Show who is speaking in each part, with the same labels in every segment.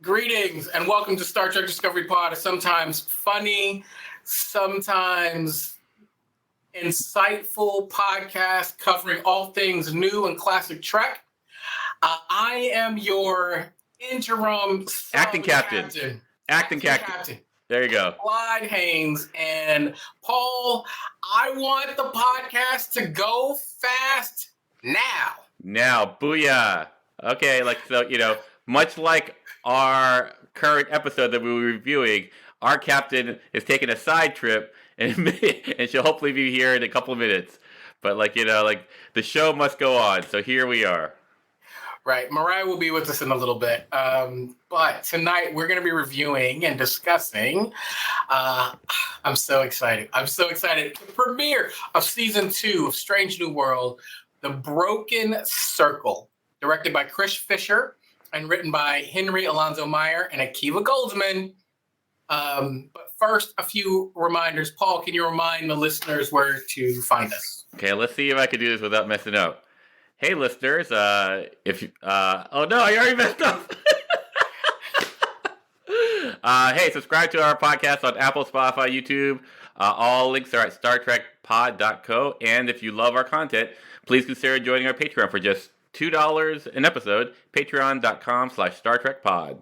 Speaker 1: Greetings and welcome to Star Trek Discovery Pod, a sometimes funny, sometimes insightful podcast covering all things new and classic Trek. I am your interim
Speaker 2: acting captain. There you go.
Speaker 1: Clyde Haynes. And Paul, I want the podcast to go fast now.
Speaker 2: Now, booyah. Okay, much like our current episode that we were reviewing, our captain is taking a side trip, and she'll hopefully be here in a couple of minutes. But the show must go on, so here we are.
Speaker 1: Right, Myrriah will be with us in a little bit, but tonight we're going to be reviewing and discussing. I'm so excited! The premiere of season 2 of Strange New World, The Broken Circle, directed by Chris Fisher and written by Henry Alonzo Meyer and Akiva Goldsman. But first, a few reminders. Paul, can you remind the listeners where to find us?
Speaker 2: Okay, let's see if I can do this without messing up. Hey, listeners, oh no, I already messed up. Hey, subscribe to our podcast on Apple, Spotify, YouTube. All links are at StarTrekPod.co. And if you love our content, please consider joining our Patreon for just $2 an episode, patreon.com/StarTrekPod.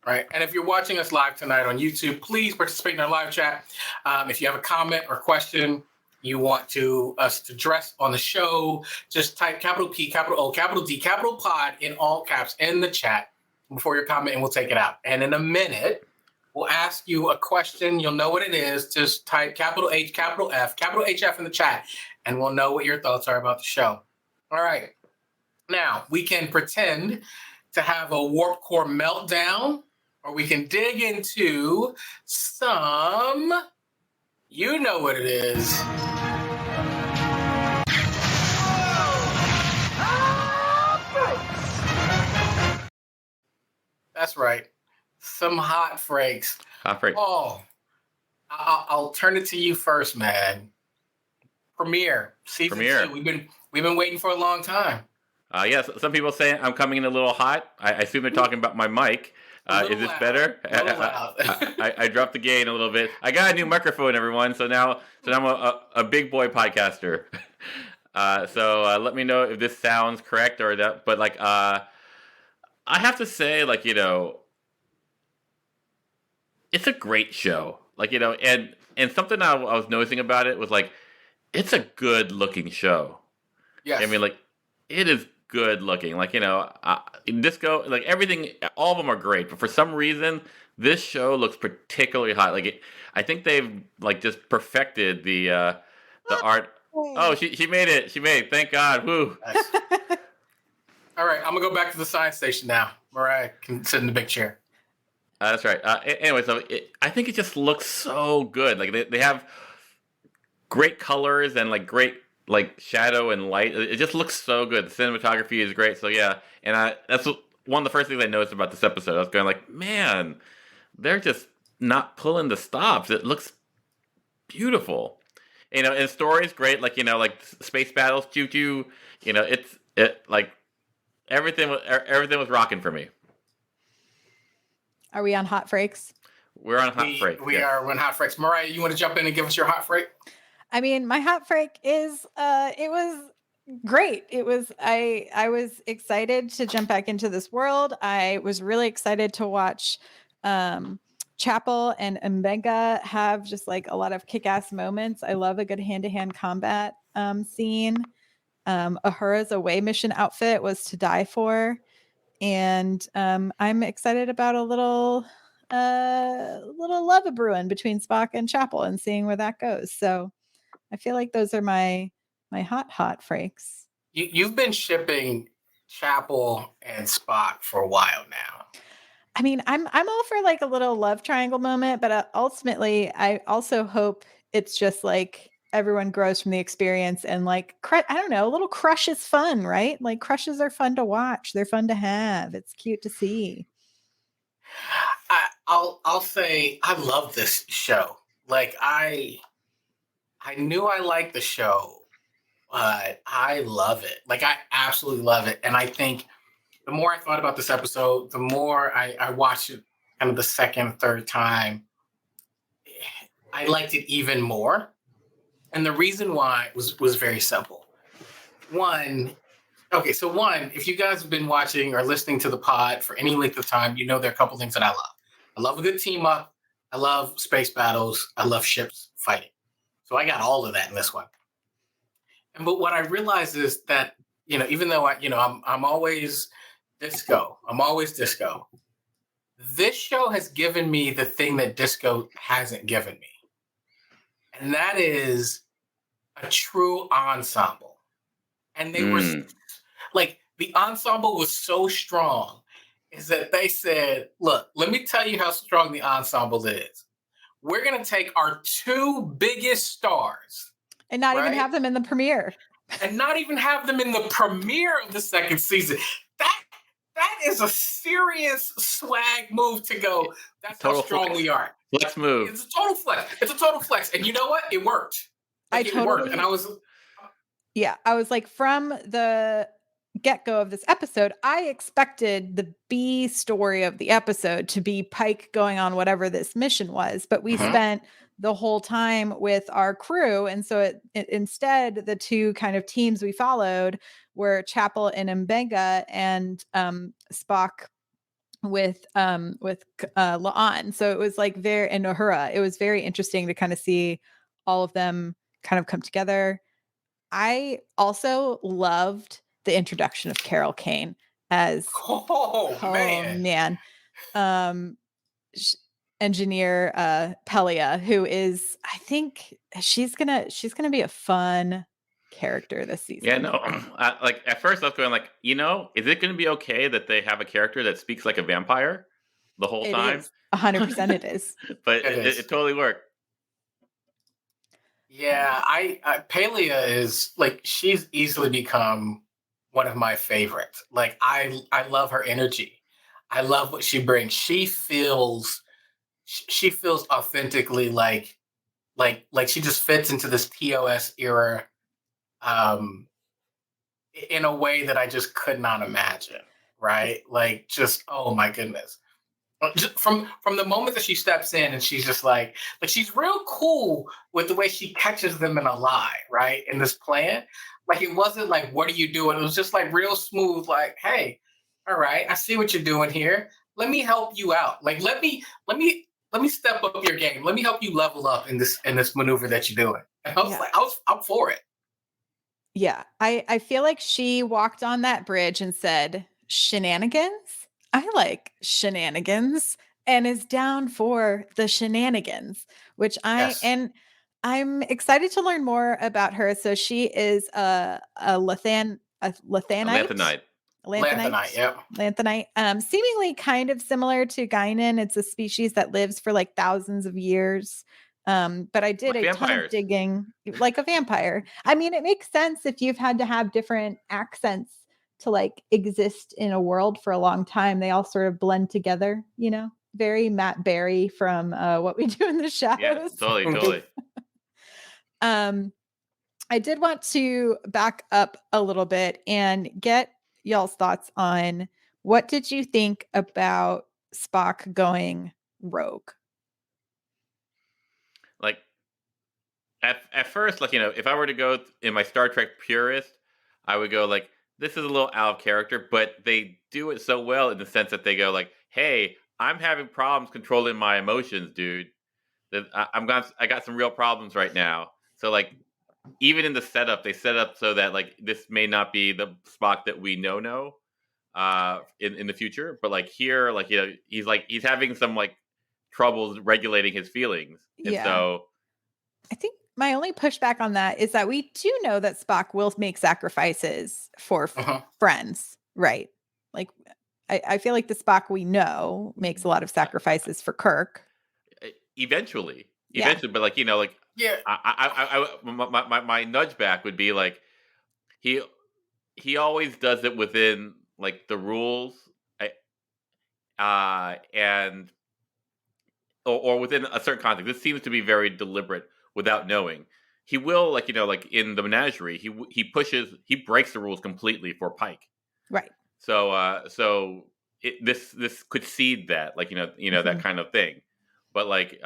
Speaker 1: Right, and if you're watching us live tonight on YouTube, please participate in our live chat. If you have a comment or question you want us to address on the show, just type capital P, capital O, capital D, capital Pod in all caps in the chat before your comment, and we'll take it out. And in a minute, we'll ask you a question. You'll know what it is. Just type capital H, capital F, capital HF in the chat, and we'll know what your thoughts are about the show. All right. Now, we can pretend to have a warp core meltdown, or we can dig into some, you know what it is. That's right. Some hot frakes.
Speaker 2: Hot frakes.
Speaker 1: Oh, I'll turn it to you first, man. Premiere season 2. We've been waiting for a long time.
Speaker 2: Yes, some people say I'm coming in a little hot. I assume they're talking about my mic. Is this better? I dropped the gain a little bit. I got a new microphone, everyone. So now I'm a big boy podcaster. So let me know if this sounds correct or that. But I have to say, it's a great show. And something I was noticing about it was it's a good looking show.
Speaker 1: Yes.
Speaker 2: I mean, it is good looking. Disco, everything, all of them are great. But for some reason, this show looks particularly hot. I think they've just perfected the art. Oh, she made it. Thank God. Woo.
Speaker 1: Nice. All right, I'm gonna go back to the science station now. Myrriah can sit in the big chair.
Speaker 2: That's right. Anyway, so I think it just looks so good. They have great colors and great shadow and light. It just looks so good. The cinematography is great. So yeah, and that's one of the first things I noticed about this episode. I was going man, they're just not pulling the stops. It looks beautiful. And the story's great. Space battles, choo choo. Everything was rocking for me.
Speaker 3: Are we on hot frakes?
Speaker 2: We're on hot frakes.
Speaker 1: We are on hot frakes. Myrriah, you want to jump in and give us your hot frake?
Speaker 3: I mean, my hot frake is it was great. It was I was excited to jump back into this world. I was really excited to watch Chapel and Omega have just a lot of kick-ass moments. I love a good hand-to-hand combat scene. Uhura's away mission outfit was to die for. And I'm excited about a little love a brewing between Spock and Chapel and seeing where that goes. So I feel like those are my hot frakes.
Speaker 1: You've been shipping Chapel and Spock for a while now.
Speaker 3: I mean, I'm all for a little love triangle moment, but ultimately I also hope it's just everyone grows from the experience and I don't know, a little crush is fun, right? Crushes are fun to watch. They're fun to have. It's cute to see.
Speaker 1: I'll say I love this show. I knew I liked the show, but I love it. I absolutely love it. And I think the more I thought about this episode, the more I watched it kind of the second, third time, I liked it even more. And the reason why was very simple. One, okay, so one, if you guys have been watching or listening to the pod for any length of time, you know there are a couple things that I love. I love a good team up. I love space battles. I love ships fighting. So I got all of that in this one. And but what I realized is that, even though I'm always disco. I'm always disco. This show has given me the thing that disco hasn't given me. And that is a true ensemble. And they were like, the ensemble was so strong is that they said, look, let me tell you how strong the ensemble is. We're going to take our two biggest stars
Speaker 3: and not even have them in the premiere.
Speaker 1: And not even have them in the premiere of the second season. That is a serious swag move to go. That's total how strong flex. We are.
Speaker 2: Flex move.
Speaker 1: It's a total flex. It's a total flex. And you know what? It worked. It worked. And I was
Speaker 3: like, from the get-go of this episode, I expected the B story of the episode to be Pike going on whatever this mission was, but we spent the whole time with our crew, and so instead the two kind of teams we followed were Chapel and Mbenga, and Spock with La'an. So it was like and Uhura. It was very interesting to kind of see all of them kind of come together. I also loved the introduction of Carol Kane as man. Engineer Pelia, who is, I think she's gonna be a fun character this season.
Speaker 2: Yeah, no, like at first I was going like, is it going to be okay that they have a character that speaks like a vampire the whole time?
Speaker 3: 100% it is.
Speaker 2: But it totally worked.
Speaker 1: Yeah, I Pelia is like, she's easily become one of my favorites. Like I love her energy. I love what she brings. She feels authentically like she just fits into this TOS era in a way that I just could not imagine, right? Like, just, oh my goodness. Just from the moment that she steps in and she's just like she's real cool with the way she catches them in a lie, right? In this plan. Like, it wasn't like, what are you doing? It was just like real smooth, like, hey, all right, I see what you're doing here. Let me help you out. Like, let me step up your game. Let me help you level up in this maneuver that you're doing. And I was like, I'm for it.
Speaker 3: Yeah. I feel like she walked on that bridge and said, shenanigans? I like shenanigans, and is down for the shenanigans, which I'm excited to learn more about her. So she is a Lathanite.
Speaker 1: Lanthanite, yeah.
Speaker 3: Lanthanite. Seemingly kind of similar to Guinan. It's a species that lives for like thousands of years. But I did a ton of digging, like a vampire. I mean, it makes sense if you've had to have different accents to like exist in a world for a long time. They all sort of blend together, very Matt Berry from What We Do in the Shadows.
Speaker 2: Yeah, totally.
Speaker 3: I did want to back up a little bit and get y'all's thoughts on, what did you think about Spock going rogue?
Speaker 2: Like, at first, like, if I were to go in my Star Trek purist, I would go like, this is a little out of character, but they do it so well in the sense that they go like, hey, I'm having problems controlling my emotions, dude. I got some real problems right now. So like, even in the setup, they set up so that like this may not be the Spock that we know in the future, but like here, like, he's having some like troubles regulating his feelings. And so
Speaker 3: I think my only pushback on that is that we do know that Spock will make sacrifices for friends, right? Like, I feel like the Spock we know makes a lot of sacrifices for Kirk.
Speaker 2: Eventually, but like,
Speaker 1: yeah.
Speaker 2: My nudge back would be like, he always does it within like the rules, and or within a certain context. This seems to be very deliberate without knowing. He will, like, like in the menagerie, he breaks the rules completely for Pike.
Speaker 3: Right.
Speaker 2: So this could seed that, like, that
Speaker 3: Mhm.
Speaker 2: kind of thing. But like,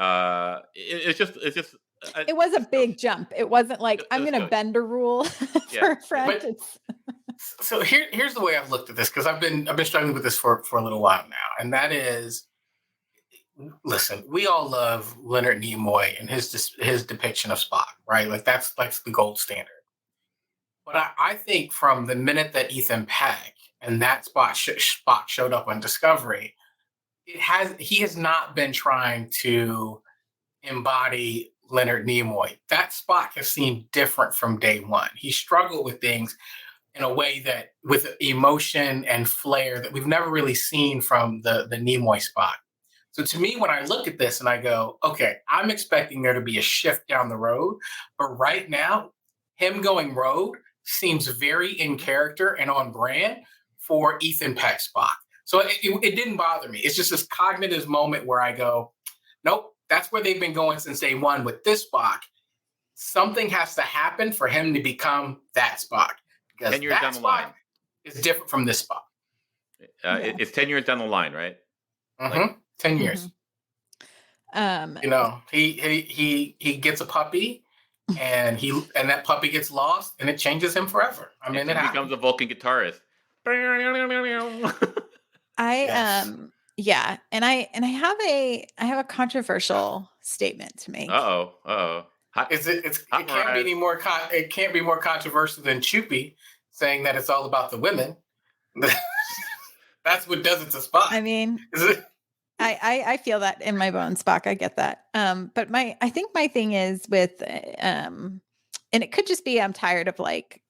Speaker 2: it's just
Speaker 3: It was a
Speaker 2: it's
Speaker 3: big jump. It wasn't like
Speaker 2: it
Speaker 3: I'm
Speaker 2: was
Speaker 3: going to
Speaker 2: good.
Speaker 3: bend a rule
Speaker 2: Yeah,
Speaker 3: for a
Speaker 2: yeah.
Speaker 3: friend.
Speaker 1: But so here's the way I've looked at this, because I've been struggling with this for a little while now, and that is, listen, we all love Leonard Nimoy and his depiction of Spock, right? Like that's the gold standard. But I think from the minute that Ethan Peck and that Spock showed up on Discovery, he has not been trying to embody Leonard Nimoy. That Spock has seemed different from day one. He struggled with things in a way that, with emotion and flair, that we've never really seen from the Nimoy Spock. So to me, when I look at this and I go, okay, I'm expecting there to be a shift down the road, but right now, him going rogue seems very in character and on brand for Ethan Peck Spock. So it didn't bother me. It's just this cognitive moment where I go, nope, that's where they've been going since day one with this Spock. Something has to happen for him to become that Spock, because
Speaker 2: 10 years
Speaker 1: that
Speaker 2: down the
Speaker 1: Spock
Speaker 2: line.
Speaker 1: is different from this Spock.
Speaker 3: Yeah.
Speaker 2: It's 10 years down the line, right?
Speaker 1: Mm-hmm. 10 years.
Speaker 3: Um,
Speaker 1: He gets a puppy, and that puppy gets lost, and it changes him forever. I mean,
Speaker 2: And
Speaker 1: it
Speaker 2: he becomes
Speaker 1: happens.
Speaker 2: a Vulcan guitarist.
Speaker 3: I
Speaker 1: Yes.
Speaker 3: yeah, and I have a controversial statement to make.
Speaker 2: Uh-oh. Hot,
Speaker 1: It can't be
Speaker 2: Myrriah.
Speaker 1: any more it can't be more controversial than Chupi saying that it's all about the women. That's what does it to Spock.
Speaker 3: I mean,
Speaker 1: Is it?
Speaker 3: I feel that in my bones, Spock. I get that. But I think my thing is with and it could just be I'm tired of like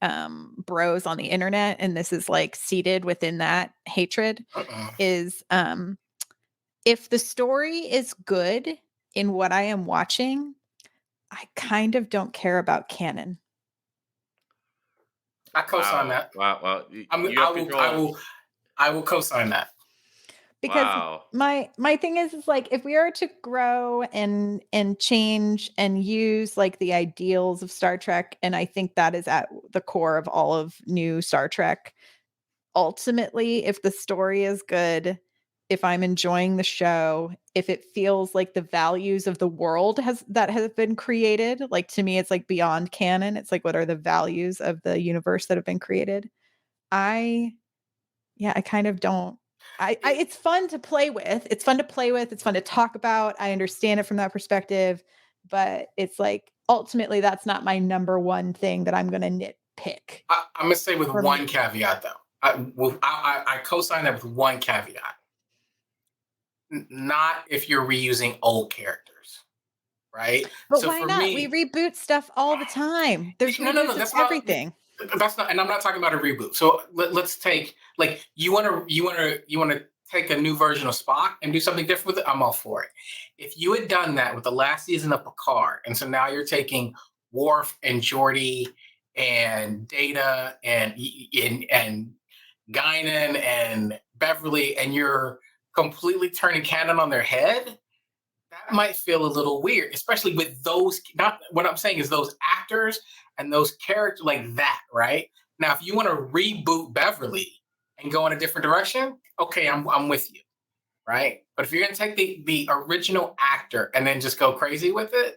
Speaker 3: bros on the internet, and this is like seated within that hatred.
Speaker 1: Uh-uh.
Speaker 3: Is if the story is good in what I am watching, I kind of don't care about canon.
Speaker 1: I co-sign that.
Speaker 2: Wow. You
Speaker 1: I
Speaker 2: have
Speaker 1: will.
Speaker 2: control.
Speaker 1: I will co-sign that.
Speaker 3: Because
Speaker 2: Wow.
Speaker 3: my thing is like if we are to grow and change and use like the ideals of Star Trek, and I think that is at the core of all of new Star Trek, ultimately, if the story is good, if I'm enjoying the show, if it feels like the values of the world has been created, like to me, it's like beyond canon. It's like, what are the values of the universe that have been created? I I kind of don't. It's fun to play with. It's fun to play with. It's fun to talk about. I understand it from that perspective, but it's like ultimately that's not my number one thing that I'm going to nitpick.
Speaker 1: I'm gonna say with
Speaker 3: For
Speaker 1: one
Speaker 3: me.
Speaker 1: caveat though. I co-sign that with one caveat. Not if you're reusing old characters, right?
Speaker 3: But
Speaker 1: So
Speaker 3: why
Speaker 1: for
Speaker 3: not? We
Speaker 1: me,
Speaker 3: reboot stuff all the time. There's
Speaker 1: no,
Speaker 3: reboots of
Speaker 1: that's not.
Speaker 3: everything.
Speaker 1: That's not, and I'm not talking about a reboot. So let's take, like, you want to take a new version of Spock and do something different with it. I'm all for it. If you had done that with the last season of Picard, and so now you're taking Worf and Geordi and Data and Guinan and Beverly, and you're completely turning canon on their head, that might feel a little weird, especially with those. Not what I'm saying is those actors and those characters like that, right? Now, if you want to reboot Beverly and go in a different direction, okay, I'm with you, right? But if you're gonna take the original actor and then just go crazy with it,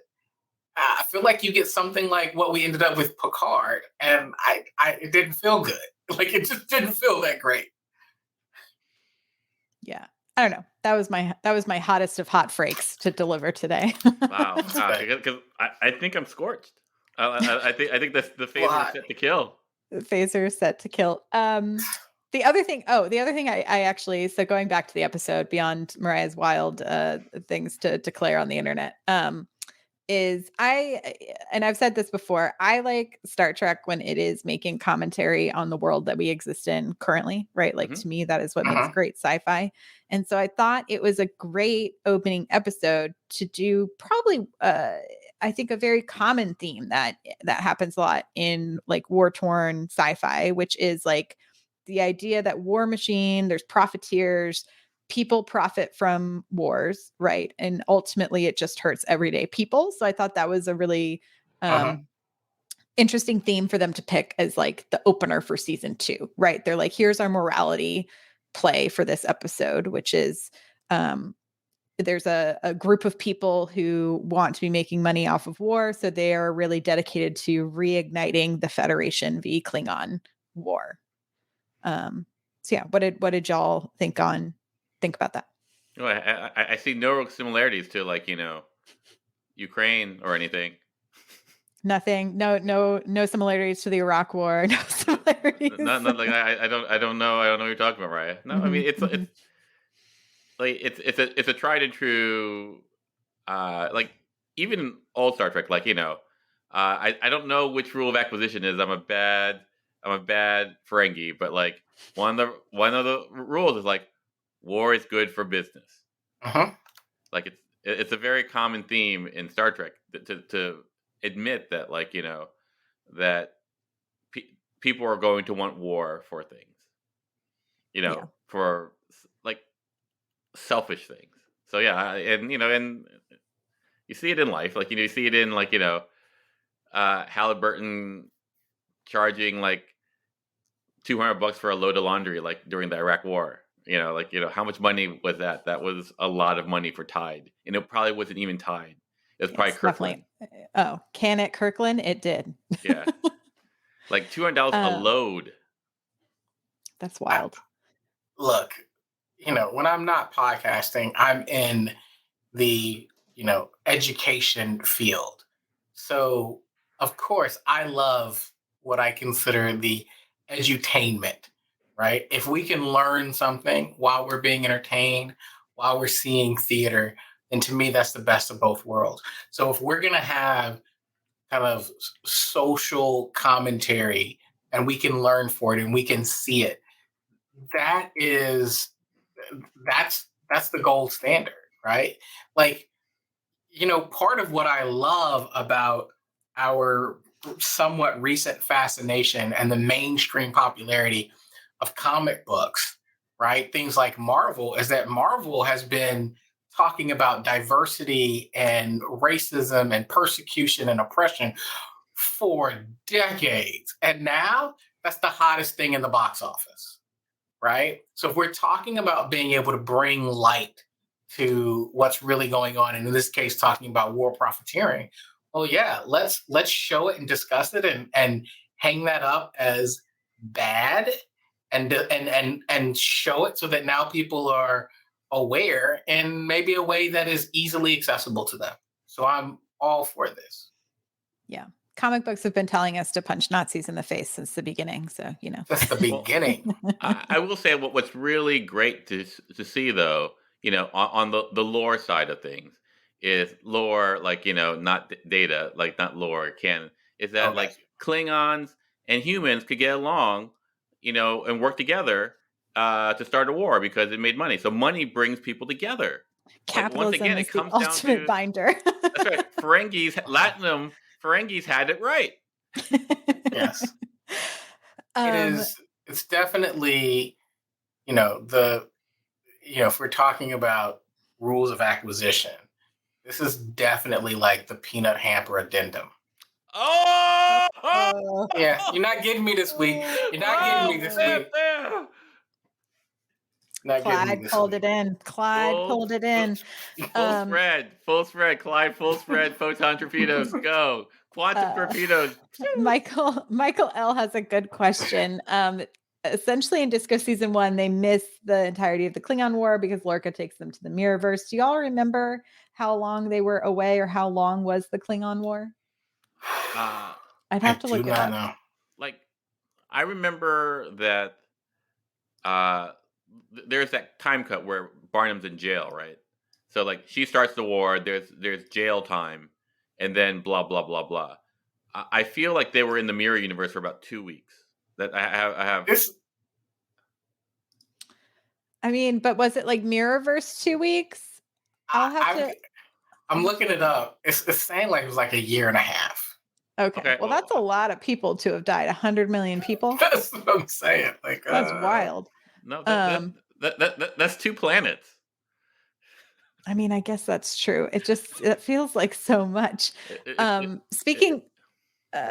Speaker 1: I feel like you get something like what we ended up with Picard, and I it didn't feel good. Like it just didn't feel that great.
Speaker 3: Yeah. I don't know. That was my hottest of hot freaks to deliver today.
Speaker 2: Wow.
Speaker 1: Okay.
Speaker 2: Because I think I'm scorched. I think the phaser is
Speaker 1: Why?
Speaker 2: set to kill.
Speaker 3: Phaser set to kill. The other thing I actually, so going back to the episode beyond Mariah's wild things to declare on the internet, is and I've said this before, I like Star Trek when it is making commentary on the world that we exist in currently, right? Like
Speaker 2: Mhm.
Speaker 3: to me, that is what makes
Speaker 1: Uh-huh.
Speaker 3: great sci-fi. And so I thought it was a great opening episode to do probably I think a very common theme that happens a lot in like war-torn sci-fi, which is like the idea that war machine, there's profiteers, people profit from wars, right? And ultimately it just hurts everyday people. So I thought that was a really
Speaker 1: Uh-huh.
Speaker 3: interesting theme for them to pick as like the opener for season 2, right? They're like, here's our morality. play for this episode, which is there's a group of people who want to be making money off of war, so they are really dedicated to reigniting the Federation v Klingon war. So yeah, what did y'all think about that?
Speaker 2: Well, I see no similarities to like Ukraine or anything.
Speaker 3: Nothing. No similarities to the Iraq War. No similarities.
Speaker 2: Not like I don't know what you're talking about, Myrriah. No, I mean it's like it's a tried and true like even old Star Trek, like I don't know which rule of acquisition is. I'm a bad Ferengi, but like one of the rules is like war is good for business. Like it's a very common theme in Star Trek to admit that like that people are going to want war for things, for like selfish things. So yeah, and and you see it in life, like you see it in like Halliburton charging like $200 for a load of laundry, like during the Iraq War. How much money was that? That was a lot of money for Tide, and it probably wasn't even Tide. It was probably Kirkland.
Speaker 3: Definitely. Oh, can it Kirkland? It did.
Speaker 2: Yeah, like $200 a load.
Speaker 3: That's wild.
Speaker 1: Look, when I'm not podcasting, I'm in the education field. So of course, I love what I consider the edutainment. Right? If we can learn something while we're being entertained, while we're seeing theater, then to me, that's the best of both worlds. So if we're going to have kind of social commentary and we can learn for it and we can see it, that's the gold standard, right? Like, part of what I love about our somewhat recent fascination and the mainstream popularity of comic books, right? Things like Marvel, is that Marvel has been talking about diversity and racism and persecution and oppression for decades. And now that's the hottest thing in the box office, right? So if we're talking about being able to bring light to what's really going on, and in this case, talking about war profiteering, well, yeah, let's show it and discuss it and hang that up as bad and show it so that now people are aware in maybe a way that is easily accessible to them. So I'm all for this.
Speaker 3: Yeah. Comic books have been telling us to punch Nazis in the face since the beginning. So,
Speaker 1: That's the beginning.
Speaker 2: I will say what's really great to see though, on the lore side of things is lore, like, not data, like not lore canon, is that like Klingons and humans could get along, and work together to start a war because it made money. So money brings people together.
Speaker 3: Capitalism once again, is it comes the ultimate down to, binder.
Speaker 2: That's right. Ferengis had it right.
Speaker 1: Yes. It's definitely, if we're talking about rules of acquisition, this is definitely like the peanut hamper addendum.
Speaker 2: Oh!
Speaker 1: Yeah, you're not getting me this week. You're not getting me this week.
Speaker 3: Clyde pulled it in. Clyde pulled it in.
Speaker 2: Full spread. Clyde, full spread. Photon torpedoes, go. Quantum torpedoes.
Speaker 3: Michael L has a good question. Essentially, in Disco Season 1, they miss the entirety of the Klingon War because Lorca takes them to the Mirrorverse. Do y'all remember how long they were away, or how long was the Klingon War? I'd have to look it up. Know.
Speaker 2: Like, I remember that there's that time cut where Barnum's in jail, right? So like she starts the war, there's jail time, and then blah blah blah blah. I feel like they were in the Mirror universe for about 2 weeks. That I have this.
Speaker 3: I mean, but was it like Mirrorverse 2 weeks?
Speaker 1: I'm looking it up. It's saying like it was like a year and a half.
Speaker 3: Okay. Well, that's a lot of people to have died. 100 million people.
Speaker 1: That's what I'm saying. Like
Speaker 3: that's wild.
Speaker 2: No, that's 2 planets.
Speaker 3: I mean, I guess that's true. It feels like so much. Speaking.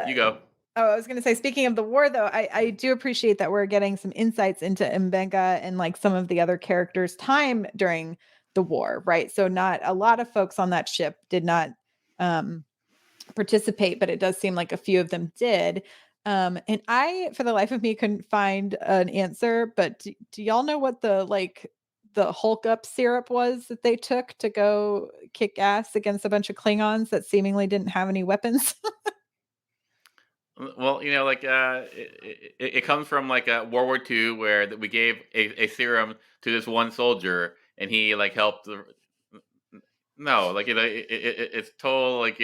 Speaker 2: You go.
Speaker 3: Oh, I was going to say, speaking of the war, though, I do appreciate that we're getting some insights into Mbenga and like some of the other characters' time during the war, right? So not a lot of folks on that ship did not um, participate, but it does seem like a few of them did. And I, for the life of me, couldn't find an answer. But do y'all know what the Hulk up syrup was that they took to go kick ass against a bunch of Klingons that seemingly didn't have any weapons?
Speaker 2: Well, like it comes from like World War II, where we gave a serum to this one soldier, and he like helped. No, like it's total like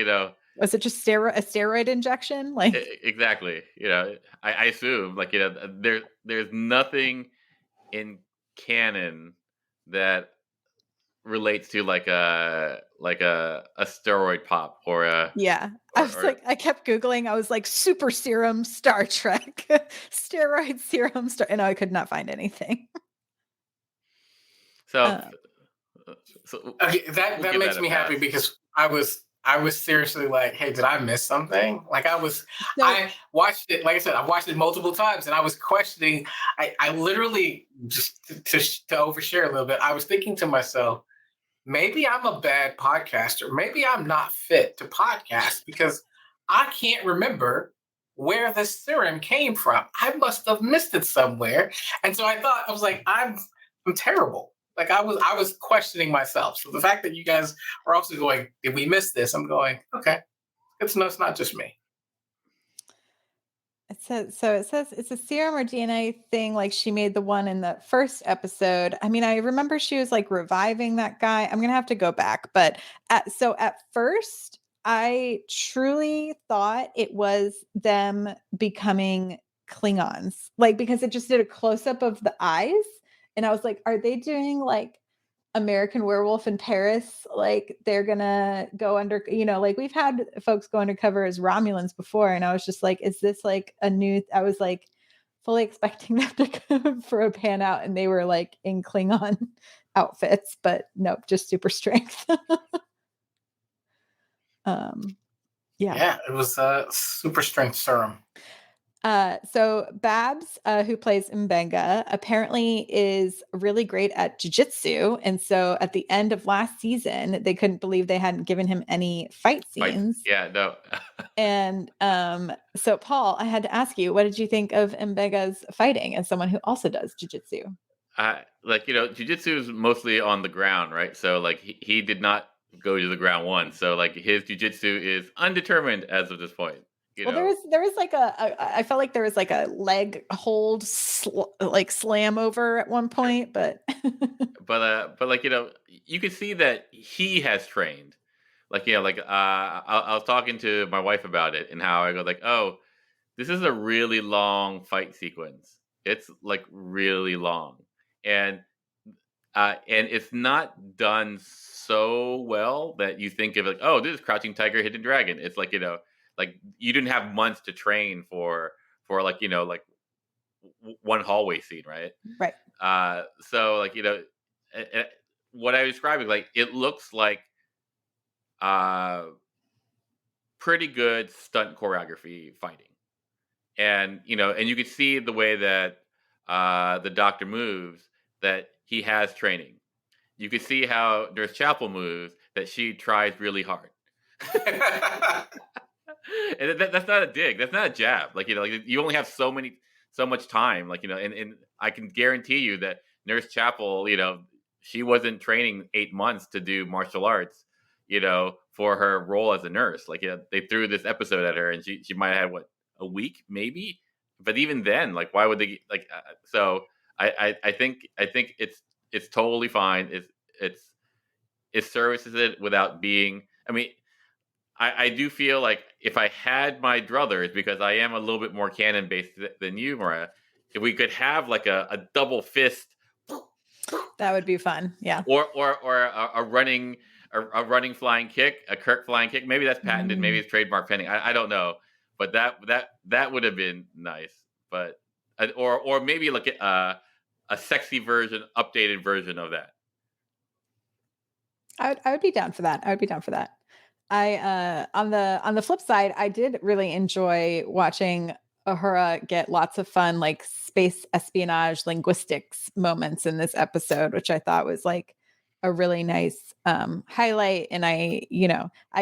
Speaker 3: Was it just a steroid injection? Like,
Speaker 2: exactly. I assume like there's nothing in canon that relates to like a steroid pop or a
Speaker 3: yeah. I was
Speaker 2: or
Speaker 3: like, I kept Googling. I was like, super serum Star Trek, steroid serum star, and I could not find anything.
Speaker 2: so
Speaker 3: Uh,
Speaker 2: so
Speaker 1: Okay,
Speaker 2: we'll
Speaker 1: that
Speaker 2: give
Speaker 1: makes
Speaker 2: that a
Speaker 1: me happy
Speaker 2: pass.
Speaker 1: because I was seriously like, hey, did I miss something? Like
Speaker 3: so
Speaker 1: I watched it, like I said, I've watched it multiple times, and I was questioning. I literally just to overshare a little bit. I was thinking to myself, maybe I'm a bad podcaster. Maybe I'm not fit to podcast because I can't remember where this serum came from. I must have missed it somewhere. And so I was like, I'm terrible. Like I was questioning myself. So the fact that you guys are also going, did we miss this? I'm going, okay. It's no, it's not just me.
Speaker 3: it says it's a serum or DNA thing. Like she made the one in the first episode. I mean, I remember she was like reviving that guy. I'm gonna have to go back, but at first, I truly thought it was them becoming Klingons, like because it just did a close up of the eyes, and I was like, are they doing like American Werewolf in Paris, like they're gonna go under, like we've had folks go undercover as Romulans before, and I was just like, is this like a new? I was like fully expecting them to come for a pan out, and they were like in Klingon outfits, but nope, just super strength. um, yeah.
Speaker 1: Yeah, it was a super strength serum.
Speaker 3: So Babs, who plays Mbenga, apparently is really great at jujitsu. And so at the end of last season, they couldn't believe they hadn't given him any fight
Speaker 2: Fight.
Speaker 3: scenes.
Speaker 2: Yeah, no.
Speaker 3: And so Paul, I had to ask you, what did you think of Mbenga's fighting as someone who also does jujitsu?
Speaker 2: Like jujitsu is mostly on the ground, right? So like he did not go to the ground once. So like his jujitsu is undetermined as of this point. You
Speaker 3: Well,
Speaker 2: know,
Speaker 3: there was like I felt like there was like a leg hold like slam over at one point, but
Speaker 2: but like you can see that he has trained. Like like I was talking to my wife about it and how I go like, oh, this is a really long fight sequence. It's like really long, and and it's not done so well that you think of like, oh, this is Crouching Tiger, Hidden Dragon. It's like like you didn't have months to train for like like one hallway scene, right?
Speaker 3: right.
Speaker 2: So like what I was describing, like it looks like uh pretty good stunt choreography fighting, and and you can see the way that the doctor moves, that he has training. You can see how Nurse Chapel moves, that she tries really hard. And that's not a dig. That's not a jab. Like like you only have so much time. Like and I can guarantee you that Nurse Chapel, she wasn't training 8 months to do martial arts. For her role as a nurse. Like they threw this episode at her, and she might have had what, a week maybe. But even then, like why would they like? So I think it's totally fine. It services it without being. I mean, I do feel like if I had my druthers, because I am a little bit more canon based than you, Myrriah, if we could have like a double fist,
Speaker 3: That would be fun. Yeah.
Speaker 2: or a running flying kick, a Kirk flying kick. Maybe that's patented. Maybe
Speaker 3: Mm.
Speaker 2: it's trademark pending. I don't know, but that would have been nice. But or maybe like a sexy version, updated version of that.
Speaker 3: I would be down for that. I would be down for that. I on the flip side, I did really enjoy watching Uhura get lots of fun like space espionage linguistics moments in this episode, which I thought was like a really nice highlight. And I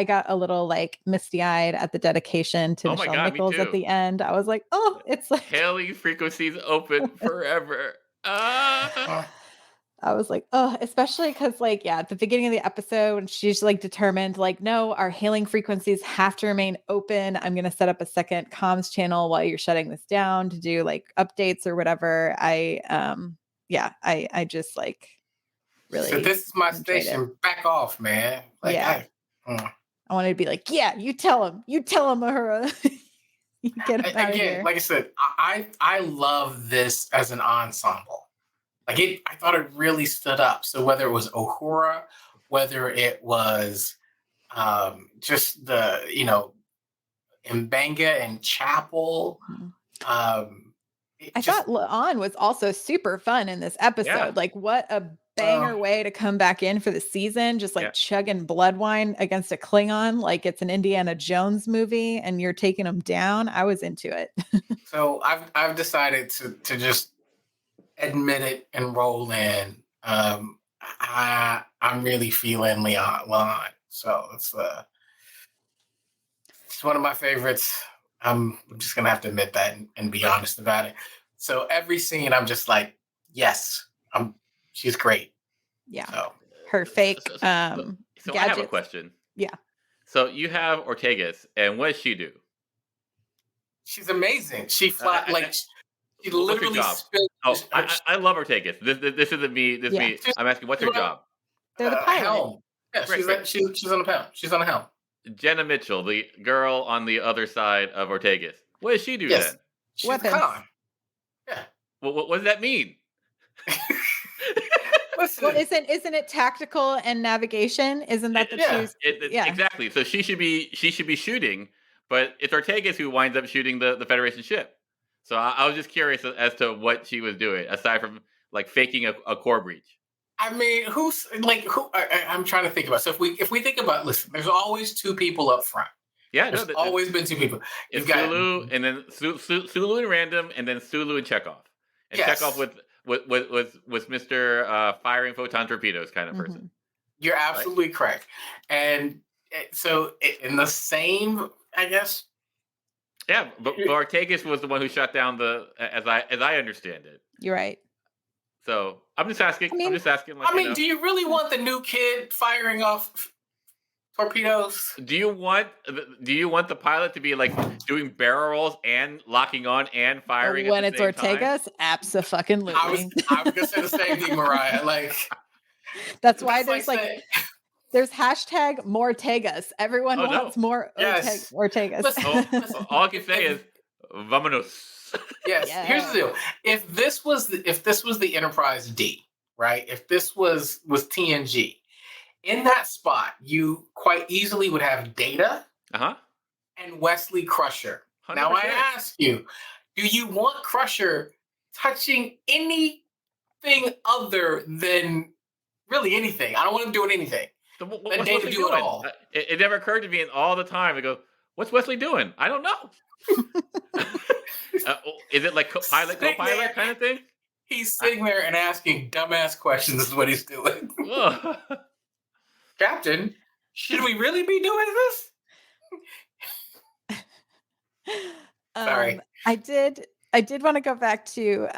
Speaker 3: got a little like misty-eyed at the dedication to
Speaker 2: Oh my
Speaker 3: Nichelle
Speaker 2: god, me
Speaker 3: Nichols at
Speaker 2: too.
Speaker 3: the end. I was like, oh, it's like
Speaker 2: Hailing frequencies open forever. Ah.
Speaker 1: Uh,
Speaker 3: I was like, oh, especially because, like, yeah, at the beginning of the episode, when she's like determined, like, no, our hailing frequencies have to remain open. I'm going to set up a second comms channel while you're shutting this down to do like updates or whatever. I just like
Speaker 1: so
Speaker 3: really
Speaker 1: this is my
Speaker 3: enjoyed it.
Speaker 1: station. Back off, man. Like
Speaker 3: Yeah.
Speaker 1: mm.
Speaker 3: I wanted to be like, yeah, you tell him, Uhura. You get him out of
Speaker 1: Again,
Speaker 3: here.
Speaker 1: like I said, I love this as an ensemble. Like I thought it really stood up. So whether it was Uhura, whether it was just the Mbanga and Chapel,
Speaker 3: Mhm.
Speaker 1: it
Speaker 3: I
Speaker 1: just
Speaker 3: thought La'an was also super fun in this episode.
Speaker 2: Yeah.
Speaker 3: Like, what a
Speaker 1: well,
Speaker 3: banger way to come back in for the season, just like
Speaker 2: Yeah.
Speaker 3: chugging blood wine against a Klingon, like it's an Indiana Jones movie and you're taking them down. I was into it.
Speaker 1: so I've decided to just admit it and roll in. I'm really feeling Leon. So it's one of my favorites. I'm just gonna have to admit that and be honest about it. So every scene, I'm just like, yes, she's great.
Speaker 3: Yeah.
Speaker 1: So
Speaker 3: Her fake
Speaker 2: So I have a
Speaker 3: gadgets.
Speaker 2: question.
Speaker 3: Yeah.
Speaker 2: So you have Ortegas, and what does she do?
Speaker 1: she's amazing. She fly like she
Speaker 2: What's her
Speaker 1: literally
Speaker 2: job?
Speaker 1: spills.
Speaker 2: Oh, I love Ortegas. This isn't me. This is
Speaker 3: Yeah.
Speaker 2: me. I'm asking, what's her job?
Speaker 3: They're the pilot.
Speaker 1: helm. Yeah,
Speaker 2: Great.
Speaker 1: she's on the helm. She's on the helm.
Speaker 2: Jenna Mitchell, the girl on the other side of Ortegas. What does she do
Speaker 1: Yes,
Speaker 2: then?
Speaker 1: she's
Speaker 3: Weapons.
Speaker 1: the con. Yeah.
Speaker 2: What does that mean?
Speaker 1: Listen,
Speaker 3: Well, isn't it tactical and navigation? Isn't that the
Speaker 1: Yeah.
Speaker 3: two? Yeah.
Speaker 2: Exactly. So she should be shooting, but it's Ortegas who winds up shooting the Federation ship. So I was just curious as to what she was doing aside from like faking a core breach.
Speaker 1: I mean, who? I'm trying to think about. So if we think about, listen, there's always two people up front.
Speaker 2: Yeah,
Speaker 1: There's always been two people.
Speaker 2: It's
Speaker 1: You've got
Speaker 2: Sulu and then Sulu and Random, and then Sulu and Chekhov. And
Speaker 1: Yes.
Speaker 2: Chekhov was Mr. Firing photon torpedoes kind of person.
Speaker 1: You're absolutely correct. And so in the same, I guess.
Speaker 2: Yeah, but Ortegas was the one who shot down as I understand it.
Speaker 3: You're right.
Speaker 2: So I'm just asking.
Speaker 3: I mean-
Speaker 1: Do you really want the new kid firing off torpedoes?
Speaker 2: Do you want the pilot to be like doing barrel rolls and locking on and firing
Speaker 3: When
Speaker 2: at
Speaker 3: it's
Speaker 2: the same time?
Speaker 3: Ortegas, absolutely.
Speaker 1: I was gonna say the same thing, Myrriah. Like
Speaker 3: That's why
Speaker 1: that's
Speaker 3: there's like
Speaker 1: saying-
Speaker 3: there's hashtag more Tegas. Everyone
Speaker 2: Oh, no.
Speaker 3: wants more
Speaker 1: Yes.
Speaker 3: Ortegas.
Speaker 1: Listen,
Speaker 2: Oh, all I can say is vamonos.
Speaker 1: Yes.
Speaker 3: Yeah.
Speaker 1: Here's the deal. If this was the Enterprise D, right? If this was TNG, in that spot, you quite easily would have Data
Speaker 2: Uh-huh.
Speaker 1: and Wesley Crusher.
Speaker 2: 100%.
Speaker 1: Now I ask you, do you want Crusher touching anything other than really anything? I don't want him doing anything.
Speaker 2: So
Speaker 1: Let
Speaker 2: what's
Speaker 1: Data
Speaker 2: Wesley
Speaker 1: do it
Speaker 2: doing?
Speaker 1: all.
Speaker 2: It never occurred to me in all the time to go, what's Wesley doing? I don't know. Is it like pilot,
Speaker 1: Sit there.
Speaker 2: co-pilot kind of thing?
Speaker 1: He's sitting there and asking dumbass questions is what he's doing.
Speaker 2: Ugh.
Speaker 1: Captain, should we really be doing this? Sorry.
Speaker 3: I did want to go back to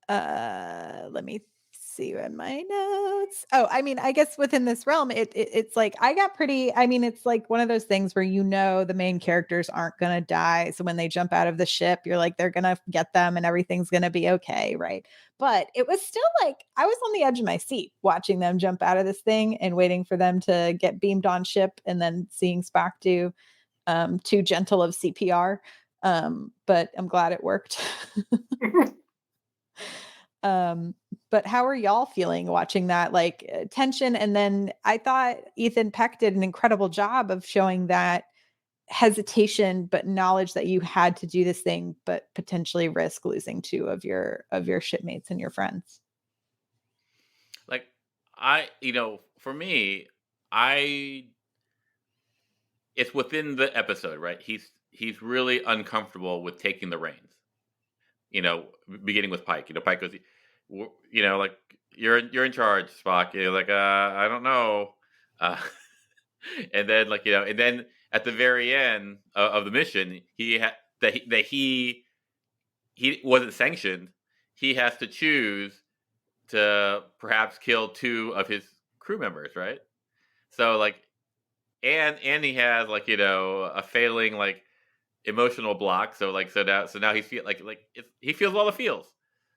Speaker 3: let me see in my notes. Oh, I mean, I guess within this realm, it's like I got pretty. I mean, it's like one of those things where the main characters aren't gonna die. So when they jump out of the ship, you're like they're gonna get them and everything's gonna be okay, right? But it was still like I was on the edge of my seat watching them jump out of this thing and waiting for them to get beamed on ship and then seeing Spock do too gentle of CPR. But I'm glad it worked. But how are y'all feeling watching that tension? And then I thought Ethan Peck did an incredible job of showing that hesitation, but knowledge that you had to do this thing, but potentially risk losing two of your shipmates and your friends.
Speaker 2: Like for me, it's within the episode, right? He's really uncomfortable with taking the reins. Beginning with Pike. Pike goes, like you're in charge, Spock. You're like, I don't know. Uh, and then and then at the very end of the mission, he wasn't sanctioned. He has to choose to perhaps kill 2 of his crew members, right? So and he has a failing emotional block. So now he he feels all the feels.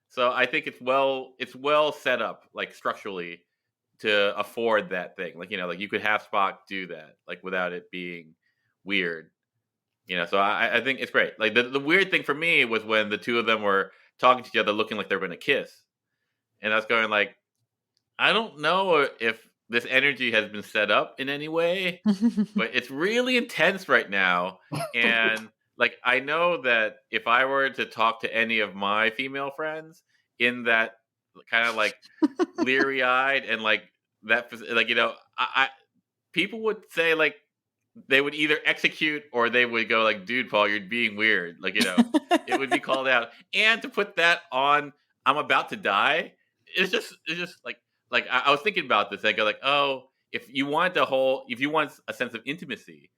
Speaker 2: So I think it's well set up structurally to afford that thing. You could have Spock do that without it being weird. So I think it's great. The weird thing for me was when the 2 of them were talking to each other, looking like they were going to kiss, and I was going I don't know if this energy has been set up in any way, but it's really intense right now. And I know that if I were to talk to any of my female friends in that kind of leery eyed and that, I people would say they would either execute or they would go dude, Paul, you're being weird. It would be called out. And to put that on, I'm about to die. It's just I was thinking about this. I go oh, if you want a sense of intimacy,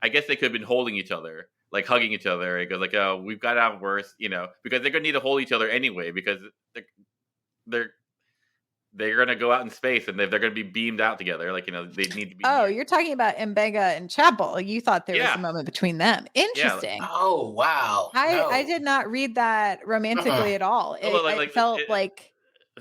Speaker 2: I guess they could have been holding each other, hugging each other. It goes oh, we've got out worse, because they're gonna need to hold each other anyway, because they're gonna go out in space and they're gonna be beamed out together. They need to be.
Speaker 3: Oh, you're talking about M'Benga and Chapel. You thought there was a moment between them. Interesting.
Speaker 1: Yeah. Oh wow.
Speaker 3: I did not read that romantically at all. It felt like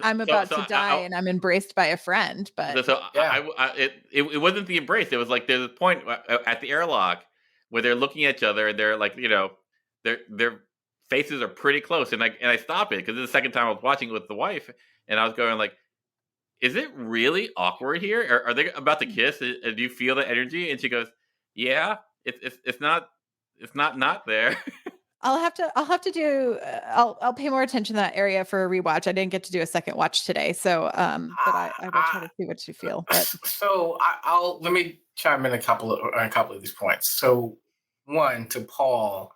Speaker 3: I'm about to die and I'm embraced by a friend. But
Speaker 2: it wasn't the embrace. It was there's a point at the airlock where they're looking at each other and they're their faces are pretty close, and I stop it because it's the second time I was watching it with the wife, and I was going is it really awkward here? Are they about to kiss? Do you feel the energy? And she goes, yeah, it's not there.
Speaker 3: I'll have to do. I'll pay more attention to that area for a rewatch. I didn't get to do a second watch today, so but I will try to see what you feel. But.
Speaker 1: So I'll let me chime in on a couple of these points. So one, to Paul.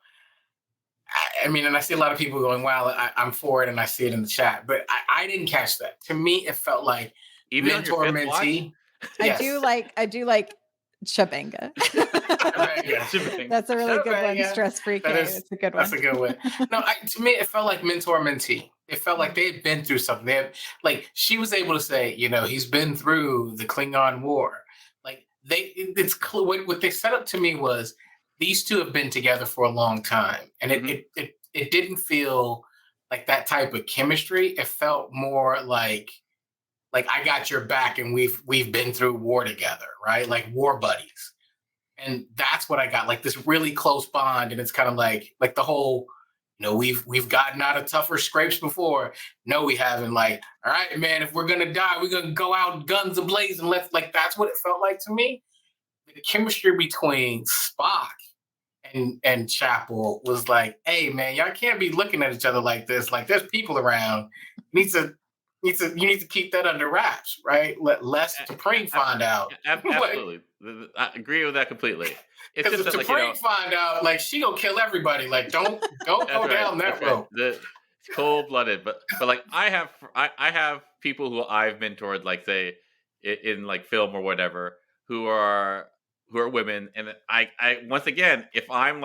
Speaker 1: I mean, and I see a lot of people going, "Wow, I'm for it," and I see it in the chat, but I didn't catch that. To me, it felt like
Speaker 2: even
Speaker 1: mentor mentee.
Speaker 3: Yes. I do like M'Benga. That's a really good one. Stress-free. It's a good one.
Speaker 1: That's a good one. No, to me, it felt like mentor mentee. It felt like they had been through something. They had, she was able to say, he's been through the Klingon War. What they set up to me was these 2 have been together for a long time, and it didn't feel like that type of chemistry. It felt more like I got your back, and we've been through war together, right? Like war buddies, and that's what I got. This really close bond, and it's kind of like the whole, we've gotten out of tougher scrapes before. No, we haven't. All right, man, if we're gonna die, we're gonna go out guns ablazing. That's what it felt like to me. The chemistry between Spock and Chapel was hey man, y'all can't be looking at each other like this. There's people around. You need to keep that under wraps, right? Let T'Pring find out.
Speaker 2: Absolutely, I agree with that completely. It's
Speaker 1: just if T'Pring find out, she gonna kill everybody. Don't go down that road.
Speaker 2: It's cold blooded, but I have people who I've mentored, say in film or whatever, who are women, and I once again, if I'm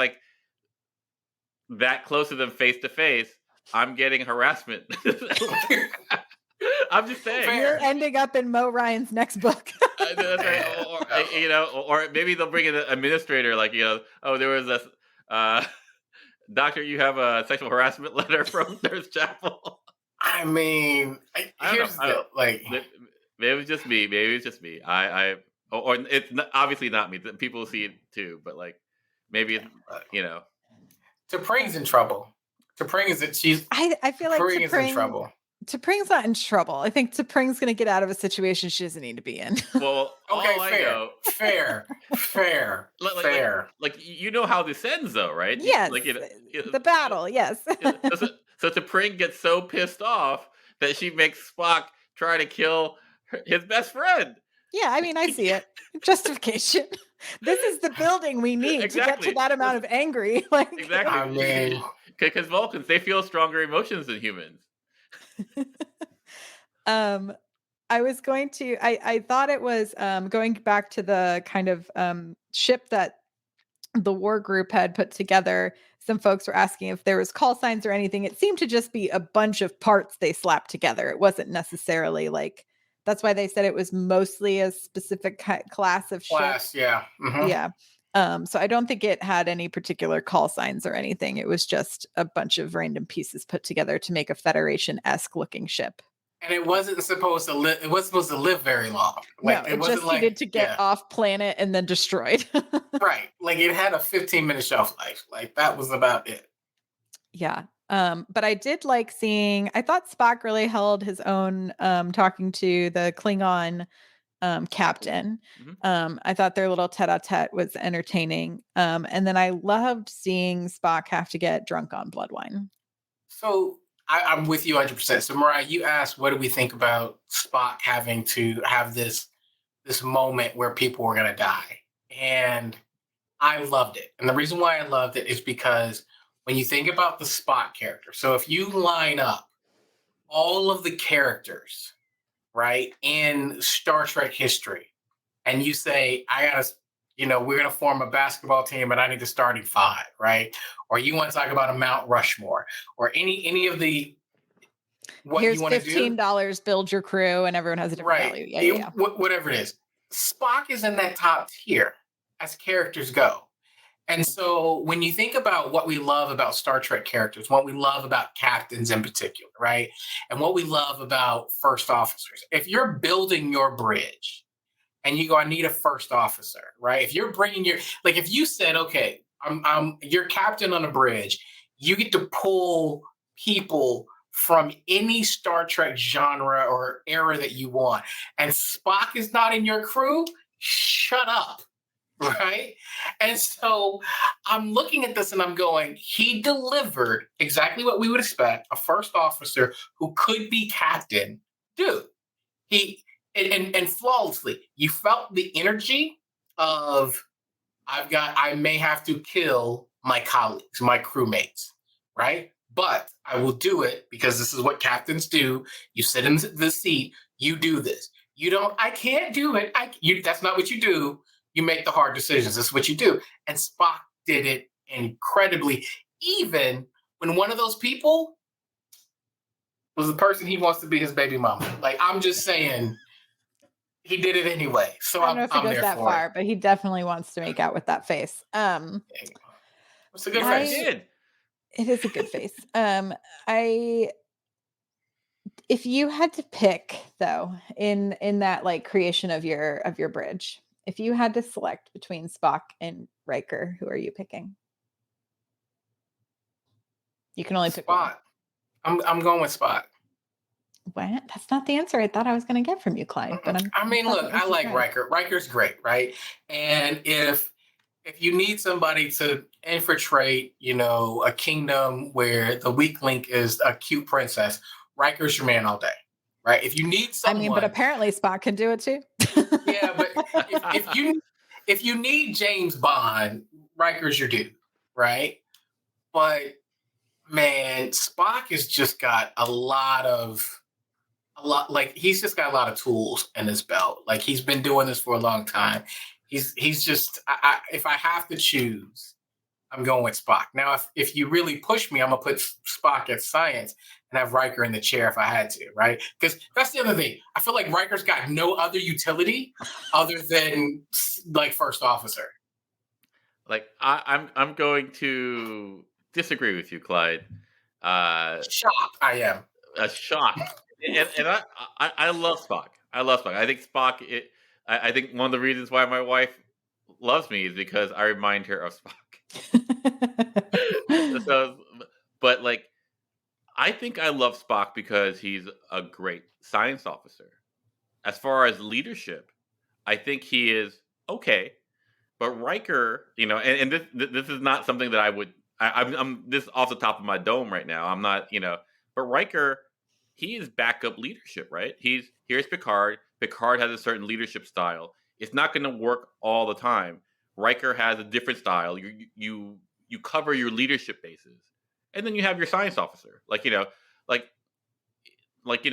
Speaker 2: that close to them face to face, I'm getting harassment. I'm just saying.
Speaker 3: You're ending up in Mo Ryan's next book.
Speaker 2: That's right. Or maybe they'll bring in an administrator, oh, there was a doctor, you have a sexual harassment letter from Nurse Chapel.
Speaker 1: I mean, here's the
Speaker 2: maybe it's just me. Maybe it's just me. Or it's obviously not me. People see it too, but maybe it's
Speaker 1: T'Pring's in trouble. T'Pring is that she's.
Speaker 3: I feel like
Speaker 1: T'Pring is in trouble.
Speaker 3: T'Pring's not in trouble. I think T'Pring's going to get out of a situation she doesn't need to be in.
Speaker 2: Well,
Speaker 1: okay, fair.
Speaker 2: You know how this ends, though, right?
Speaker 3: Yes. The battle, yes.
Speaker 2: So T'Pring gets so pissed off that she makes Spock try to kill his best friend.
Speaker 3: Yeah, I mean, I see it. Justification. This is the building we need to get to
Speaker 2: Exactly.
Speaker 3: that amount of angry. Like,
Speaker 2: Exactly.
Speaker 1: I mean,
Speaker 2: Because Vulcans, they feel stronger emotions than humans.
Speaker 3: um, I was going to. I thought it was going back to the kind of ship that the war group had put together. Some folks were asking if there was call signs or anything. It seemed to just be a bunch of parts they slapped together. It wasn't necessarily like. That's why they said it was mostly a specific class of ship.
Speaker 1: class, yeah. Mhm.
Speaker 3: Yeah. So I don't think it had any particular call signs or anything. It was just a bunch of random pieces put together to make a Federation-esque looking ship.
Speaker 1: And it wasn't supposed to live. It wasn't supposed to live very long.
Speaker 3: No,
Speaker 1: Like
Speaker 3: it
Speaker 1: wasn't
Speaker 3: just
Speaker 1: like
Speaker 3: needed to get
Speaker 1: yeah,
Speaker 3: off planet and then destroyed.
Speaker 1: right. Like it had a 15-minute shelf life. Like that was about it.
Speaker 3: Yeah. But I did like seeing, I thought Spock really held his own talking to the Klingon captain.
Speaker 2: Mhm.
Speaker 3: I thought their little tete-a-tete was entertaining. And then I loved seeing Spock have to get drunk on blood wine.
Speaker 1: So I'm with you 100%. So Myrriah, you asked, what do we think about Spock having to have this moment where people were gonna die? And I loved it. And the reason why I loved it is because when you think about the Spock character, so if you line up all of the characters, right, in Star Trek history, and you say, I gotta, we're gonna form a basketball team, but I need the starting five, right? Or you want to talk about a Mount Rushmore, or any of the what
Speaker 3: Here's
Speaker 1: you want to do,
Speaker 3: $15, build your crew, and everyone has a different
Speaker 1: right?
Speaker 3: value. Yeah.
Speaker 1: Whatever it is, Spock is in that top tier as characters go. And so when you think about what we love about Star Trek characters, what we love about captains in particular, right? And what we love about first officers, if you're building your bridge and you go, I need a first officer, right? If you're bringing like if you said, okay, you're captain on a bridge, you get to pull people from any Star Trek genre or era that you want, and Spock is not in your crew, shut up. Right. And so I'm looking at this and I'm going, he delivered exactly what we would expect a first officer who could be captain do. He and flawlessly, you felt the energy of I may have to kill my colleagues, my crewmates, right? But I will do it because this is what captains do. You sit in the seat, you do this. You don't, I can't do it. That's not what you do. You make the hard decisions. That's what you do. And Spock did it incredibly, even when one of those people was the person he wants to be his baby mama. Like, I'm just saying, he did it anyway. So
Speaker 3: I don't know if he
Speaker 1: I'm
Speaker 3: goes
Speaker 1: there
Speaker 3: that
Speaker 1: for
Speaker 3: far, but he definitely wants to make out with that face.
Speaker 1: it. It's a good
Speaker 3: I-
Speaker 1: face.
Speaker 2: Did.
Speaker 3: It is a good face. If you had to pick though, in that like creation of your bridge, if you had to select between Spock and Riker, who are you picking? You can only pick one.
Speaker 1: Spot. I'm going with Spot.
Speaker 3: What? That's not the answer I thought I was going to get from you, Clyde. But
Speaker 1: I mean, look, I like Riker. Riker's great, right? And if you need somebody to infiltrate, a kingdom where the weak link is a cute princess, Riker's your man all day, right? If you need someone,
Speaker 3: but apparently Spock can do it too.
Speaker 1: yeah, but if you need James Bond, Riker's your dude, right? But man, Spock has just got a lot, like he's just got a lot of tools in his belt. Like he's been doing this for a long time. He's just if I have to choose, I'm going with Spock. Now, if you really push me, I'm gonna put Spock at science and have Riker in the chair if I had to, right? Because that's the other thing. I feel like Riker's got no other utility other than like first officer.
Speaker 2: Like I'm going to disagree with you, Clyde.
Speaker 1: Shocked I am.
Speaker 2: A shock, and I love Spock. I love Spock. I think Spock. I think one of the reasons why my wife loves me is because I remind her of Spock. So, but like, I think I love Spock because he's a great science officer. As far as leadership, I think he is okay. But Riker, and this is not something that I would. I'm this off the top of my dome right now. I'm not, but Riker, he is backup leadership, right? Here's Picard. Picard has a certain leadership style. It's not going to work all the time. Riker has a different style. You cover your leadership bases, and then you have your science officer. Like like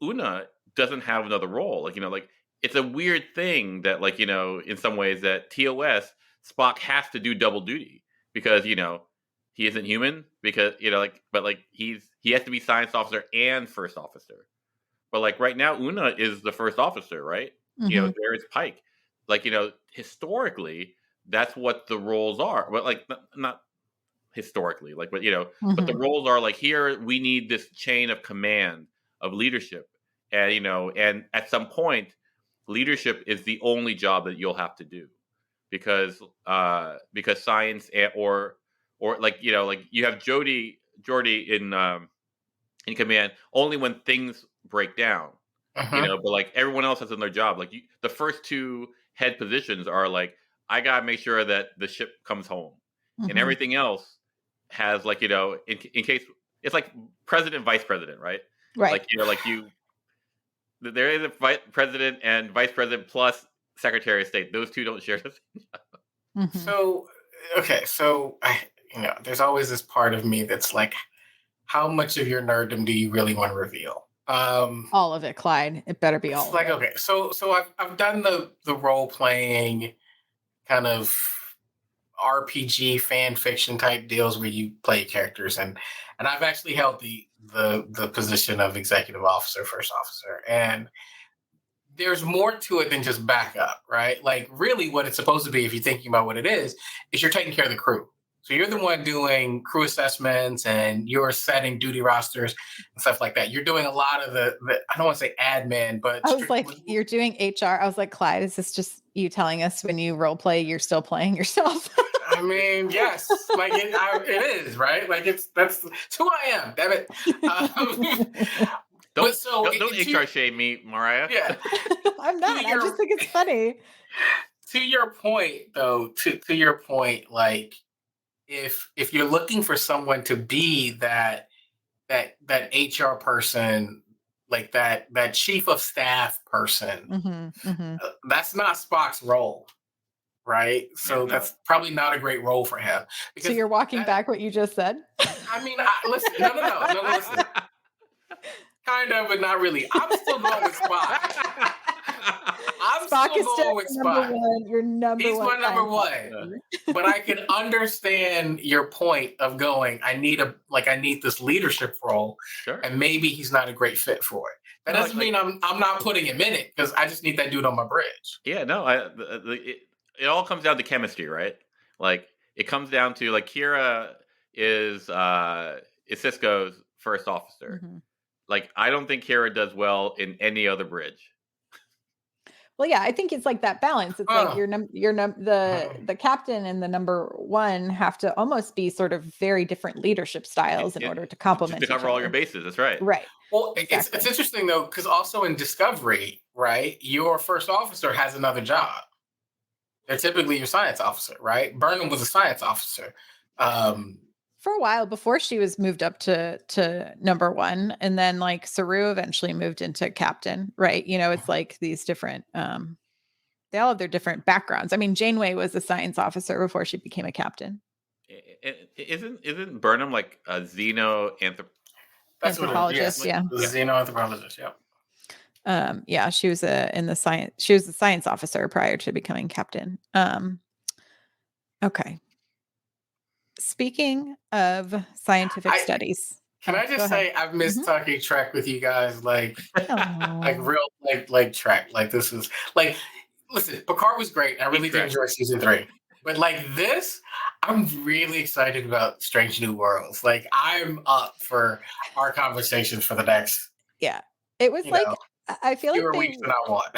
Speaker 2: Una doesn't have another role. Like it's a weird thing that in some ways that TOS Spock has to do double duty because he isn't human because he has to be science officer and first officer. But right now Una is the first officer, right? There's Pike. Historically that's what the roles are. But not historically, but but the roles are here we need this chain of command of leadership, and at some point leadership is the only job that you'll have to do because science or you have Jody in command only when things break down. But everyone else has done their job. The first two head positions are I gotta make sure that the ship comes home, and everything else has in case it's president, vice president, right?
Speaker 3: Right.
Speaker 2: There is a president and vice president plus secretary of state. Those two don't share the same job.
Speaker 1: So there's always this part of me that's like, how much of your nerddom do you really want to reveal?
Speaker 3: All of it, Clyde. It better be all of it.
Speaker 1: Okay, so I've done the role playing kind of RPG fan fiction type deals where you play characters, and I've actually held the position of executive officer, first officer, and there's more to it than just backup, right? Really what it's supposed to be, if you're thinking about what it is you're taking care of the crew. So you're the one doing crew assessments and you're setting duty rosters and stuff like that. You're doing a lot of the I don't want to say admin, but
Speaker 3: I was like, you're doing HR. I was like, Clyde, is this just you telling us when you role play, you're still playing yourself?
Speaker 1: I mean, yes, it is, right? That's who I am. Damn it.
Speaker 2: Don't HR shame me, Myrriah.
Speaker 1: Yeah,
Speaker 3: I'm not. I just think it's funny.
Speaker 1: To your point, though, to your point, if you're looking for someone to be that HR person, that chief of staff person, that's not Spock's role, right? So that's probably not a great role for him.
Speaker 3: So you're walking back what you just said?
Speaker 1: I mean, listen, no, listen. Kind of, but not really. I'm still going with Spock.
Speaker 3: Spock is still with Spock. Your number
Speaker 1: He's
Speaker 3: one.
Speaker 1: my number one. But I can understand your point of going, I need this leadership role,
Speaker 2: sure.
Speaker 1: And maybe he's not a great fit for it. That doesn't mean I'm not putting him in it because I just need that dude on my bridge.
Speaker 2: Yeah, no, it all comes down to chemistry, right? It comes down to Kira is Cisco's first officer. I don't think Kira does well in any other bridge.
Speaker 3: Well, yeah, I think it's that balance. It's the captain and the number one have to almost be sort of very different leadership styles in order to complement
Speaker 2: to cover all your bases. That's right.
Speaker 3: Right.
Speaker 1: Well, exactly. It's interesting though, because also in Discovery, right, your first officer has another job. They're typically your science officer, right? Burnham was a science officer.
Speaker 3: For a while before she was moved up to number one, and then Saru eventually moved into captain, right? It's these different they all have their different backgrounds. I mean, Janeway was a science officer before she became a captain.
Speaker 2: Isn't Burnham a
Speaker 3: anthropologist? Yeah.
Speaker 1: Xenoanthropologist, yeah.
Speaker 3: Yeah, she was a science officer prior to becoming captain. Okay. Speaking of scientific studies,
Speaker 1: can I just say I've missed talking Trek with you guys, real Trek. This is listen, Picard was great. I really did enjoy season 3, but this, I'm really excited about Strange New Worlds. I'm up for our conversations for the next.
Speaker 3: Yeah, it was I feel
Speaker 1: fewer weeks than I want.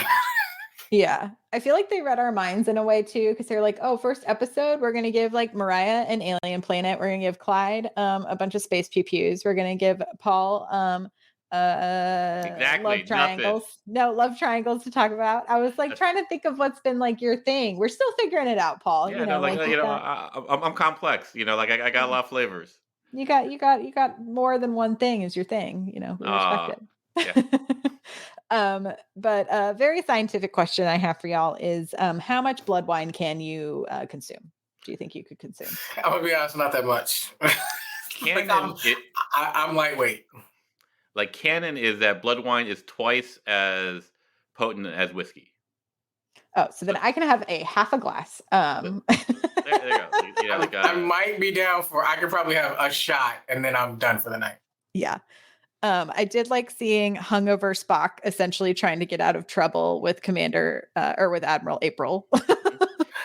Speaker 3: Yeah. I feel like they read our minds in a way too, because they're first episode, we're going to give Myrriah an alien planet. We're going to give Clyde a bunch of space pew-pews. We're going to give Paul love triangles. Love triangles to talk about. I was trying to think of what's been your thing. We're still figuring it out, Paul.
Speaker 2: Yeah, I'm complex. I got a lot of flavors.
Speaker 3: You got more than one thing is your thing. We respect it.
Speaker 2: Yeah.
Speaker 3: But a very scientific question I have for y'all is how much blood wine can you consume? Do you think you could consume?
Speaker 1: I'm gonna be honest, not that much. Like
Speaker 2: Canon,
Speaker 1: I'm lightweight.
Speaker 2: like canon is that blood wine is twice as potent as whiskey.
Speaker 3: Oh, so then I can have a half a glass.
Speaker 2: There you go. You know, like
Speaker 1: I might be down for. I could probably have a shot, and then I'm done for the night.
Speaker 3: Yeah. I did like seeing hungover Spock essentially trying to get out of trouble with Commander or with Admiral April.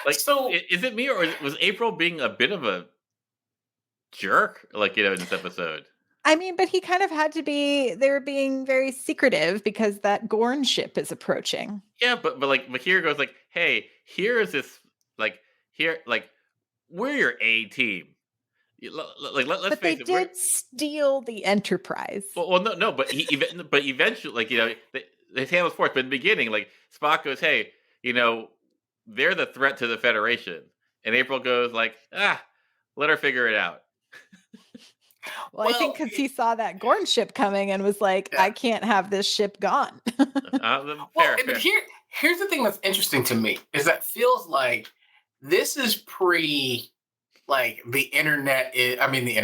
Speaker 2: like.
Speaker 1: So
Speaker 2: Is it me or was April being a bit of a jerk? Like in this episode.
Speaker 3: I mean, but he kind of had to be. They were being very secretive because that Gorn ship is approaching.
Speaker 2: Yeah, but here goes like, hey, here's this like we're your A team. Like let's
Speaker 3: But they
Speaker 2: face it,
Speaker 3: did steal the Enterprise.
Speaker 2: well no, but but eventually, like his hand was forced. But in the beginning, like Spock goes, hey, they're the threat to the Federation, and April goes like, let her figure it out.
Speaker 3: Well, I think because he saw that Gorn ship coming and was like, I can't have this ship gone.
Speaker 2: Fair.
Speaker 1: But here's the thing that's interesting to me is that feels like this is pre, like the internet is. I mean, the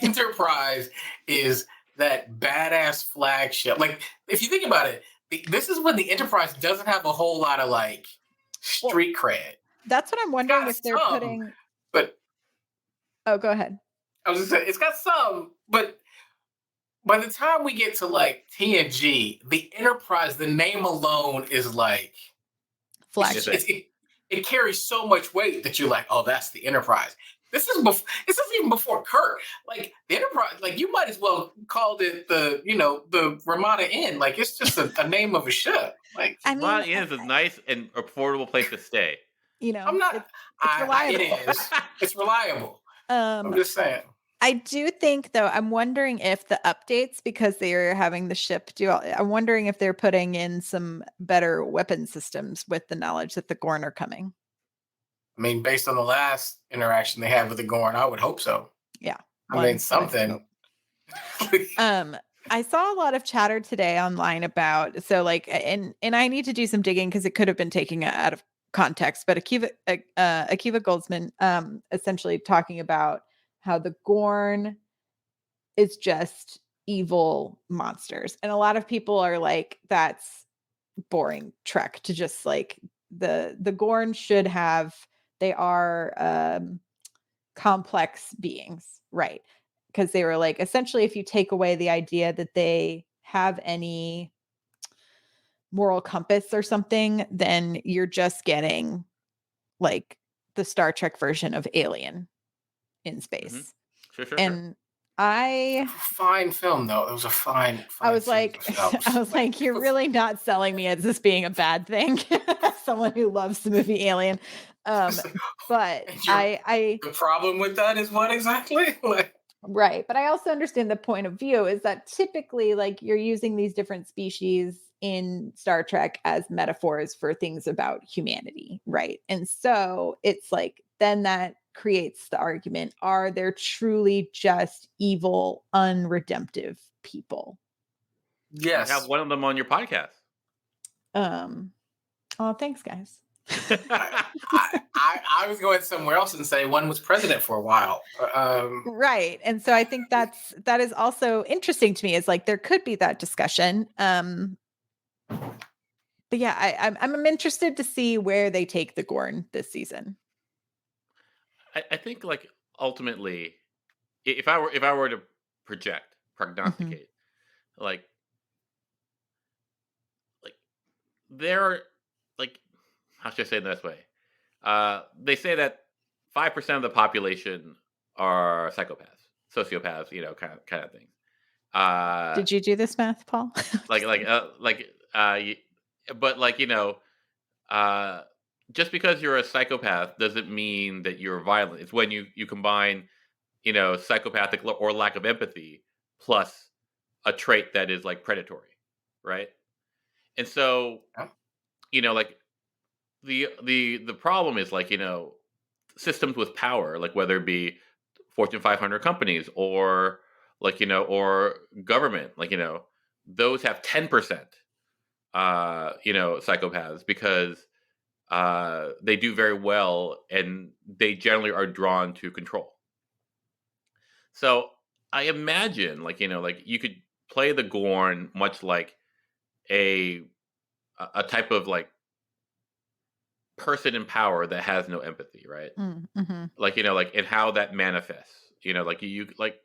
Speaker 1: Enterprise is that badass flagship. Like, if you think about it, this is when the Enterprise doesn't have a whole lot of like street cred.
Speaker 3: That's what I'm wondering if they're putting.
Speaker 1: But
Speaker 3: oh, go ahead.
Speaker 1: I was just saying, it's got some, but by the time we get to like TNG, the Enterprise, the name alone is like
Speaker 3: flagship.
Speaker 1: It carries so much weight that you're like, oh, that's the Enterprise. This is even before Kirk. Like the Enterprise, like you might as well called it the Ramada Inn. Like it's just a name of a ship. Like
Speaker 2: Ramada Inn is a nice and affordable place to stay.
Speaker 1: I'm not. It's reliable. It is. It's reliable. I'm just saying.
Speaker 3: I do think, though, I'm wondering if the updates, because they are having the ship I'm wondering if they're putting in some better weapon systems with the knowledge that the Gorn are coming.
Speaker 1: I mean, based on the last interaction they had with the Gorn, I would hope so.
Speaker 3: Yeah.
Speaker 1: I mean, something.
Speaker 3: I saw a lot of chatter today online about, so like, and I need to do some digging because it could have been taken out of context, but Akiva Goldsman essentially talking about how the Gorn is just evil monsters. And a lot of people are like, that's boring Trek to just like the Gorn should have, they are complex beings, right? Because they were like, essentially, if you take away the idea that they have any moral compass or something, then you're just getting like the Star Trek version of Alien in space.
Speaker 2: Mm-hmm. Sure.
Speaker 3: And
Speaker 1: fine film though. It was a fine
Speaker 3: I was like, you're really not selling me as this being a bad thing. Someone who loves the movie Alien. But the
Speaker 1: problem with that is what exactly?
Speaker 3: Right. But I also understand the point of view is that typically like you're using these different species in Star Trek as metaphors for things about humanity. Right. And so it's like, then that creates the argument, are there truly just evil, unredemptive people?
Speaker 1: Yes.
Speaker 2: You have one of them on your podcast.
Speaker 3: Oh, thanks, guys.
Speaker 1: I was going somewhere else and say one was president for a while.
Speaker 3: Right. And so I think that is also interesting to me, is like there could be that discussion. But yeah, I'm interested to see where they take the Gorn this season.
Speaker 2: I think like ultimately, if I were to prognosticate, like they're like, how should I say it in this way? They say that 5% of the population are psychopaths, sociopaths, kind of thing.
Speaker 3: Did you do this math, Paul?
Speaker 2: Just because you're a psychopath doesn't mean that you're violent. It's when you combine, psychopathic or lack of empathy plus a trait that is like predatory, right? And so, like the problem is like, systems with power, like whether it be Fortune 500 companies or like, or government, like, those have 10%, psychopaths, because they do very well and they generally are drawn to control. So I imagine, like you could play the Gorn much like a type of like person in power that has no empathy, right?
Speaker 3: Mm-hmm.
Speaker 2: Like and how that manifests. Like you like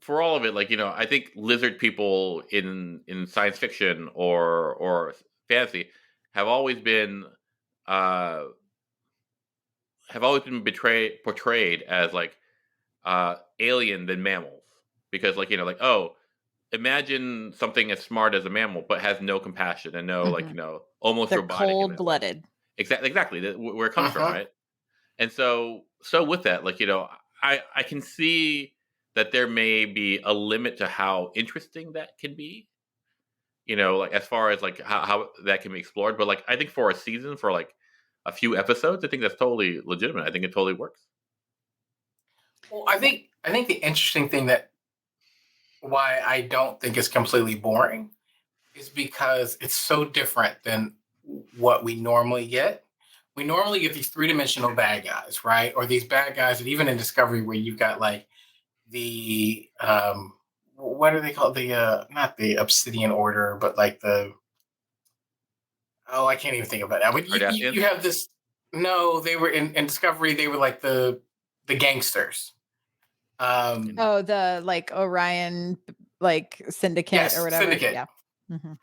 Speaker 2: for all of it, I think lizard people in science fiction or fantasy have always been uh portrayed as like alien than mammals, because oh, imagine something as smart as a mammal but has no compassion and no
Speaker 3: Mm-hmm.
Speaker 2: almost
Speaker 3: They're
Speaker 2: robotic in that way.
Speaker 3: cold-blooded.
Speaker 2: Exactly where it comes from, right? And so with that, I can see that there may be a limit to how interesting that can be, like as far as like how that can be explored. But like I think for a season, for like a few episodes, I think that's totally legitimate. I think it totally works.
Speaker 1: Well, I think the interesting thing that why I don't think it's completely boring is because it's so different than what we normally get. We normally get these three-dimensional bad guys, right? Or these bad guys that even in Discovery where you've got like the what are they called? The not the Obsidian Order, but like the oh, I can't even think of it now. But
Speaker 2: Cardassians?
Speaker 1: you have this. No, they were in Discovery. They were like the gangsters.
Speaker 3: Oh, the like Orion like syndicate or
Speaker 1: Yes,
Speaker 3: whatever.
Speaker 1: syndicate.
Speaker 3: Yeah. Mm-hmm.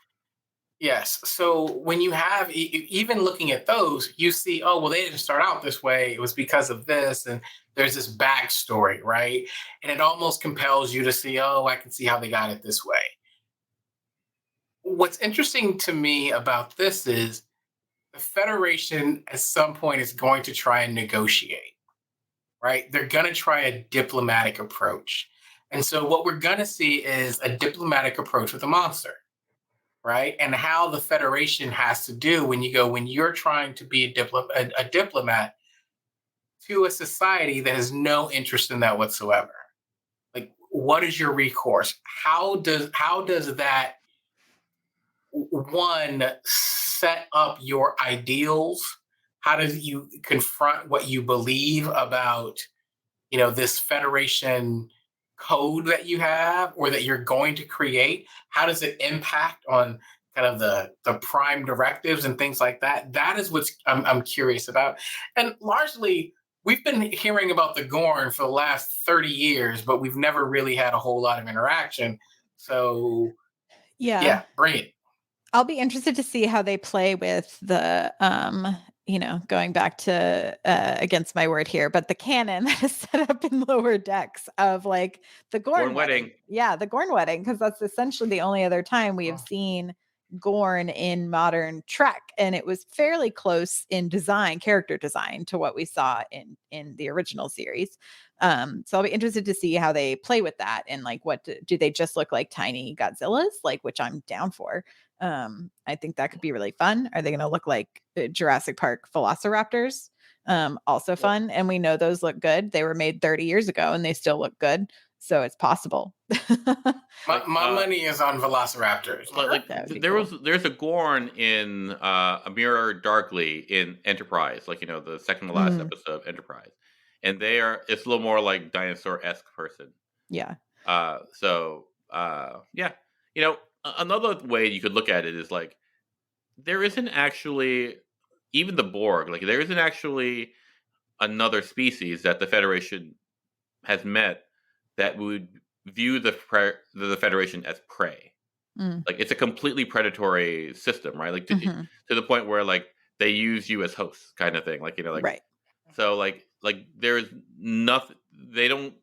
Speaker 1: Yes. So when you have even looking at those, you see, oh well, they didn't start out this way. It was because of this, and there's this backstory, right? And it almost compels you to see, oh, I can see how they got it this way. What's interesting to me about this is the Federation at some point is going to try and negotiate, right? They're going to try a diplomatic approach. And so what we're going to see is a diplomatic approach with a monster, right? And how the Federation has to do when you're trying to be a diplomat to a society that has no interest in that whatsoever. Like, what is your recourse? How does that one set up your ideals? How does you confront what you believe about this federation code that you have or that you're going to create? How does it impact on kind of the prime directives and things like that? That is what I'm curious about. And largely we've been hearing about the Gorn for the last 30 years, but we've never really had a whole lot of interaction. So
Speaker 3: Yeah.
Speaker 1: yeah, bring it.
Speaker 3: I'll be interested to see how they play with the going back to against my word here, but the canon that is set up in Lower Decks of like the Gorn wedding. Yeah, the Gorn wedding, because that's essentially the only other time we have seen Gorn in modern Trek, and it was fairly close in character design to what we saw in the original series. So I'll be interested to see how they play with that, and like what do they just look like tiny Godzillas, like, which I'm down for. I think that could be really fun. Are they going to look like Jurassic Park velociraptors? Also fun. And we know those look good. They were made 30 years ago and they still look good. So it's possible.
Speaker 1: My money is on velociraptors.
Speaker 2: There's a Gorn in A Mirror Darkly in Enterprise, the second to last episode of Enterprise, and it's a little more like dinosaur-esque person.
Speaker 3: Yeah.
Speaker 2: Yeah, another way you could look at it is like there isn't actually even the Borg, like there isn't actually another species that the Federation has met that would view the Federation as prey. Like it's a completely predatory system, right? Like to the point where like they use you as hosts, kind of thing.
Speaker 3: Right.
Speaker 2: So like there's nothing. They don't,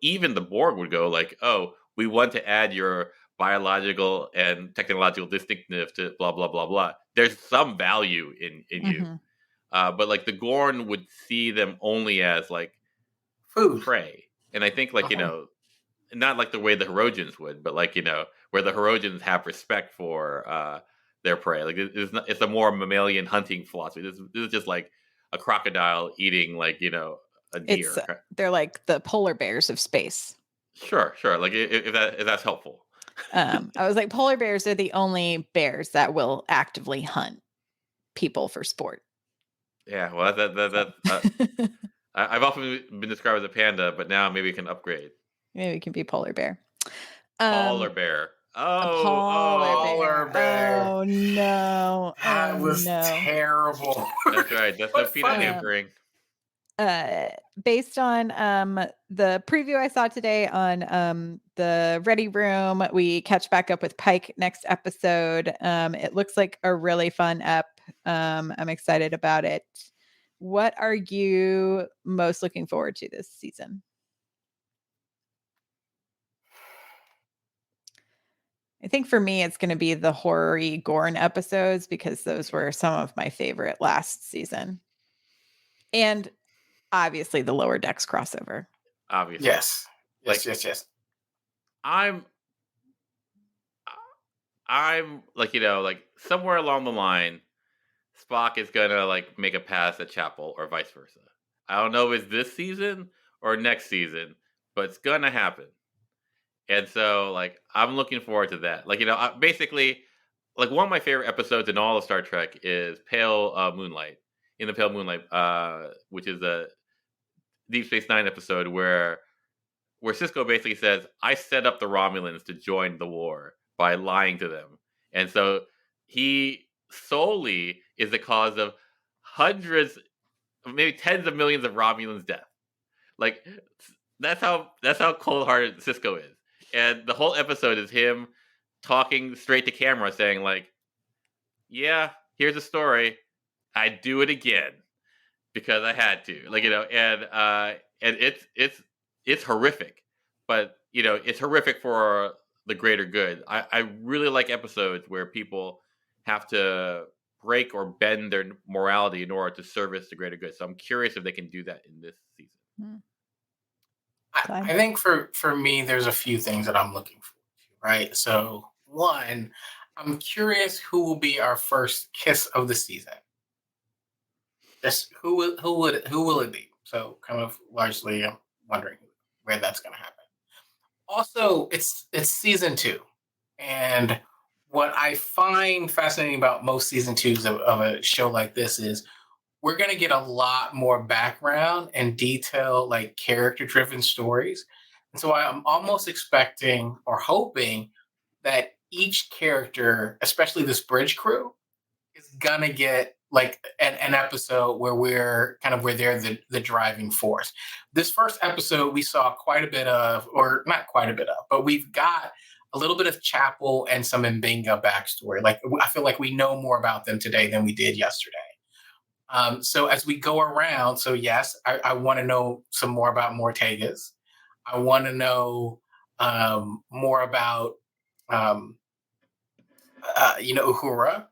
Speaker 2: even the Borg would go like, oh, we want to add your biological and technological distinctiveness to blah blah blah blah. There's some value in you, but like the Gorn would see them only as like
Speaker 1: food,
Speaker 2: prey, and I think not like the way the Herodians would, but like where the Herodians have respect for their prey. Like it's a more mammalian hunting philosophy. This is just like a crocodile eating like a deer.
Speaker 3: They're like the polar bears of space.
Speaker 2: Sure. Like if that's helpful.
Speaker 3: I was like, polar bears are the only bears that will actively hunt people for sport.
Speaker 2: Yeah, well, I've often been described as a panda, but now maybe we can upgrade.
Speaker 3: Maybe it can be polar bear.
Speaker 2: Polar bear.
Speaker 3: A
Speaker 2: Oh,
Speaker 3: polar
Speaker 2: oh,
Speaker 1: Polar
Speaker 3: bear.
Speaker 1: bear.
Speaker 3: Oh no.
Speaker 1: That
Speaker 3: Oh
Speaker 1: was
Speaker 3: no.
Speaker 1: terrible.
Speaker 2: that's right. That's no
Speaker 1: But
Speaker 2: peanut
Speaker 1: funny.
Speaker 2: hampering.
Speaker 3: Based on the preview I saw today on the Ready Room, we catch back up with Pike next episode. It looks like a really fun ep. I'm excited about it. What are you most looking forward to this season? I think for me, it's going to be the horror-y Gorn episodes because those were some of my favorite last season. And obviously the Lower Decks crossover.
Speaker 2: Obviously.
Speaker 1: Yes.
Speaker 2: Like-
Speaker 1: Yes.
Speaker 2: I'm like, like somewhere along the line, Spock is gonna like make a pass at Chapel or vice versa. I don't know if it's this season or next season, but it's gonna happen. And so, like, I'm looking forward to that. Like, basically, like one of my favorite episodes in all of Star Trek is Pale Moonlight. In the Pale Moonlight, which is a Deep Space Nine episode where Sisko basically says, "I set up the Romulans to join the war by lying to them," and so he solely is the cause of hundreds, maybe tens of millions of Romulans' death. Like that's how cold-hearted Sisko is, and the whole episode is him talking straight to camera, saying like, "Yeah, here's a story. I'd do it again because I had to." Like and it's horrific, but it's horrific for the greater good. I really like episodes where people have to break or bend their morality in order to service the greater good. So I'm curious if they can do that in this season.
Speaker 1: I think for me, there's a few things that I'm looking forward to, right? So one, I'm curious who will be our first kiss of the season. Just who will it be? So kind of largely, I'm wondering where that's going to happen. Also, it's season 2, and what I find fascinating about most season 2s of a show like this is we're going to get a lot more background and detail, like character driven stories. And so I'm almost expecting or hoping that each character, especially this bridge crew, is going to get like an episode where where they're the driving force. This first episode, we saw quite a bit of, or not quite a bit of, but we've got a little bit of Chapel and some Mbinga backstory. Like I feel like we know more about them today than we did yesterday. So as we go around, so yes, I want to know some more about Mortegas. I want to know more about, Uhura.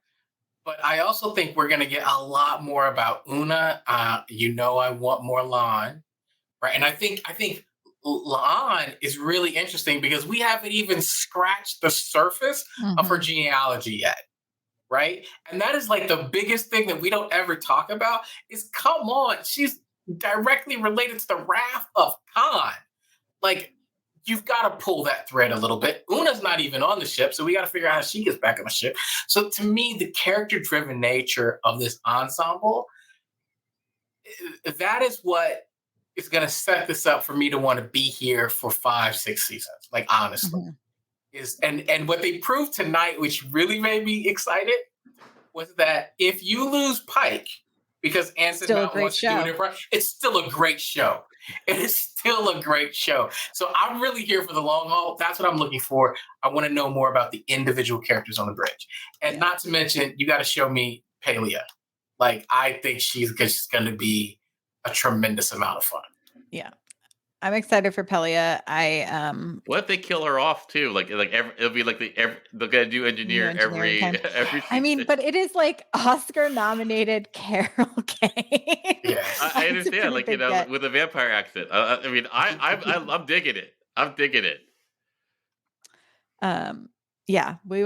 Speaker 1: But I also think we're going to get a lot more about Una. I want more Lon, right? And I think Lon is really interesting because we haven't even scratched the surface of her genealogy yet. Right. And that is like the biggest thing that we don't ever talk about is come on. She's directly related to the wrath of Khan. Like, you've got to pull that thread a little bit. Una's not even on the ship, so we got to figure out how she gets back on the ship. So to me, the character-driven nature of this ensemble, that is what is going to set this up for me to want to be here for 5-6 seasons. Like, honestly. And what they proved tonight, which really made me excited, was that if you lose Pike because Anson Mount wants to do it, it's still a great show. It is still a great show. So I'm really here for the long haul. That's what I'm looking for. I want to know more about the individual characters on the bridge. And not to mention, you got to show me Palia. Like, I think she's going to be a tremendous amount of fun.
Speaker 3: Yeah. I'm excited for Pelia.
Speaker 2: What if they kill her off too? It'll be like they're gonna do engineer every season.
Speaker 3: I mean, but it is like Oscar nominated Carol Kane.
Speaker 1: Yeah,
Speaker 2: I understand. Like with a vampire accent. I mean, I'm digging it. I'm digging it.
Speaker 3: Yeah, we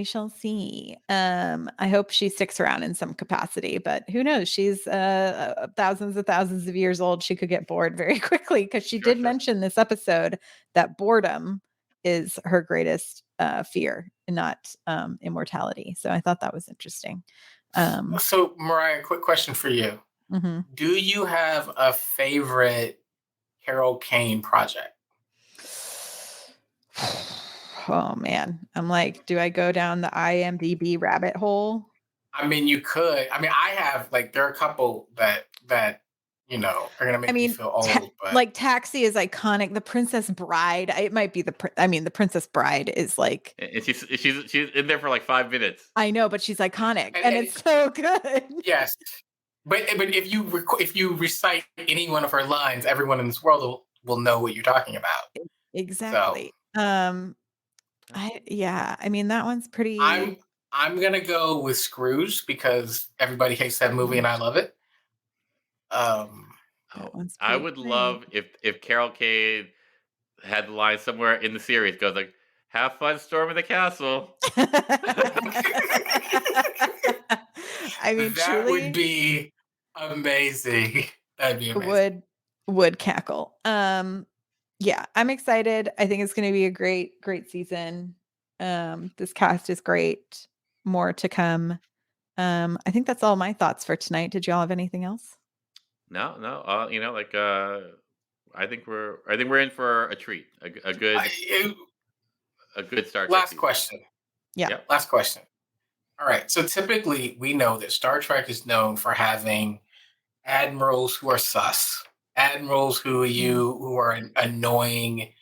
Speaker 3: shall see. I hope she sticks around in some capacity, but who knows? She's thousands of years old. She could get bored very quickly because she did mention this episode that boredom is her greatest fear, and not immortality. So I thought that was interesting.
Speaker 1: So, Myrriah, quick question for you.
Speaker 3: Mhm.
Speaker 1: Do you have a favorite Carol Kane project?
Speaker 3: Oh man, I'm like, do I go down the IMDb rabbit hole?
Speaker 1: I mean, you could. I mean, I have like there are a couple that are gonna
Speaker 3: I
Speaker 1: make you
Speaker 3: mean,
Speaker 1: feel old, but
Speaker 3: like Taxi is iconic. The Princess Bride, it might be the Princess Bride is like,
Speaker 2: And she's in there for like 5 minutes.
Speaker 3: I know, but she's iconic,
Speaker 1: and,
Speaker 3: and
Speaker 1: and
Speaker 3: it's so good.
Speaker 1: yes, but if you recite any one of her lines, everyone in this world will know what you're talking about. So
Speaker 3: Exactly. I mean, that one's
Speaker 1: I'm
Speaker 3: pretty.
Speaker 1: I'm gonna go with Scrooge because everybody hates that movie and I love it. Um,
Speaker 3: That
Speaker 2: Oh,
Speaker 3: one's
Speaker 2: I
Speaker 3: pretty
Speaker 2: would
Speaker 3: great.
Speaker 2: love if Carol Kane had the line somewhere in the series goes like, "Have fun storming the castle."
Speaker 3: I mean,
Speaker 1: that would
Speaker 3: truly
Speaker 1: be amazing. That'd be amazing.
Speaker 3: would would cackle. Yeah, I'm excited. I think it's going to be a great season. This cast is great. More to come. I think that's all my thoughts for tonight. Did y'all have anything else?
Speaker 2: No, no, I think we're in for a treat,
Speaker 1: I,
Speaker 2: a good Star Trek
Speaker 1: last
Speaker 2: season.
Speaker 1: question.
Speaker 3: Yeah.
Speaker 2: Yep.
Speaker 1: Last question. All right. So typically, we know that Star Trek is known for having admirals who are sus, admirals who are annoying,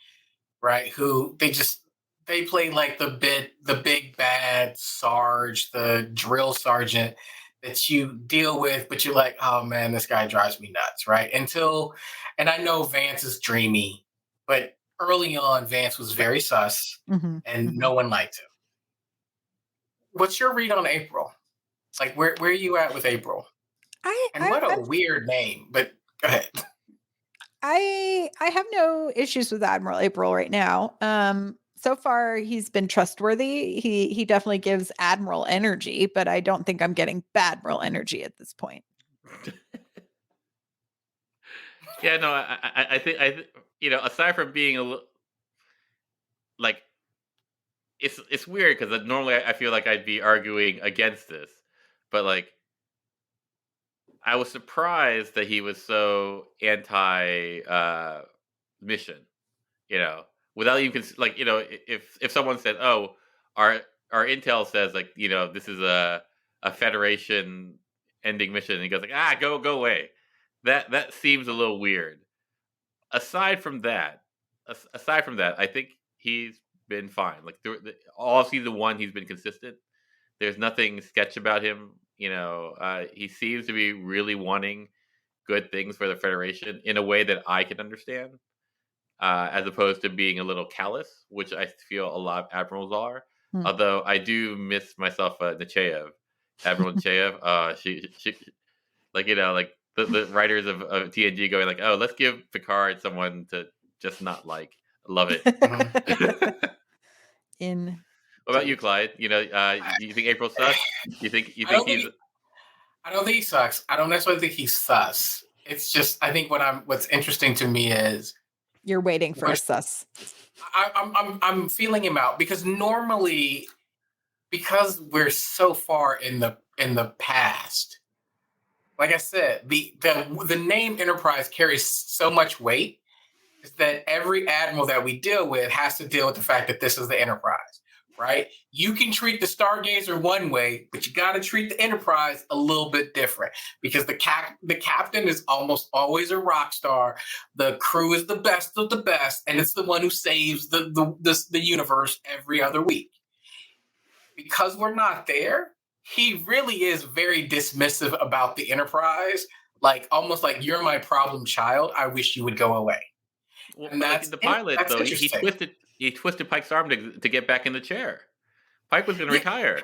Speaker 1: right? Who they play like the big bad Sarge, the drill sergeant that you deal with, but you're like, oh man, this guy drives me nuts, right? And I know Vance is dreamy, but early on, Vance was very sus,
Speaker 3: Mhm,
Speaker 1: and
Speaker 3: mhm.
Speaker 1: no one liked him. What's your read on April? Like, where are you at with April?
Speaker 3: I
Speaker 1: And
Speaker 3: I
Speaker 1: what a
Speaker 3: I'm
Speaker 1: weird name, but go ahead.
Speaker 3: I have no issues with Admiral April right now. So far he's been trustworthy. He definitely gives Admiral energy, but I don't think I'm getting Badmiral energy at this point.
Speaker 2: Yeah, no, I think aside from being a little like it's weird because normally I feel like I'd be arguing against this, but like I was surprised that he was so anti mission. You know, without even if someone said, "Oh, our our intel says like this is a Federation ending mission," and he goes like, "Ah, go away." That seems a little weird. Aside from that, I think he's been fine. Like all of season one, he's been consistent. There's nothing sketch about him. He seems to be really wanting good things for the Federation in a way that I can understand, as opposed to being a little callous, which I feel a lot of admirals are.
Speaker 3: Hmm.
Speaker 2: Although I do miss myself, Nechayev, Admiral Nechayev. She like like the writers of TNG going like, oh, let's give Picard someone to just not like. Love it.
Speaker 3: In
Speaker 2: What about you, Clyde? Do you think April sucks? You
Speaker 1: I
Speaker 2: think
Speaker 1: don't
Speaker 2: he's
Speaker 1: think I don't think he sucks. I don't necessarily think he's sus. It's just I think what's interesting to me is
Speaker 3: You're waiting for
Speaker 1: we're,
Speaker 3: a sus.
Speaker 1: I'm feeling him out because normally because we're so far in the past, like I said, the name Enterprise carries so much weight is that every admiral that we deal with has to deal with the fact that this is the Enterprise, right? You can treat the Stargazer one way, but you got to treat the Enterprise a little bit different because the captain is almost always a rock star. The crew is the best of the best, and it's the one who saves the universe every other week. Because we're not there, he really is very dismissive about the Enterprise, like almost like you're my problem child. I wish you would go away.
Speaker 2: well,
Speaker 1: And
Speaker 2: but like in the pilot
Speaker 1: that's
Speaker 2: though,
Speaker 1: interesting.
Speaker 2: he twisted Pike's arm to get back in the chair. Pike was going to
Speaker 1: Yeah,
Speaker 2: retire.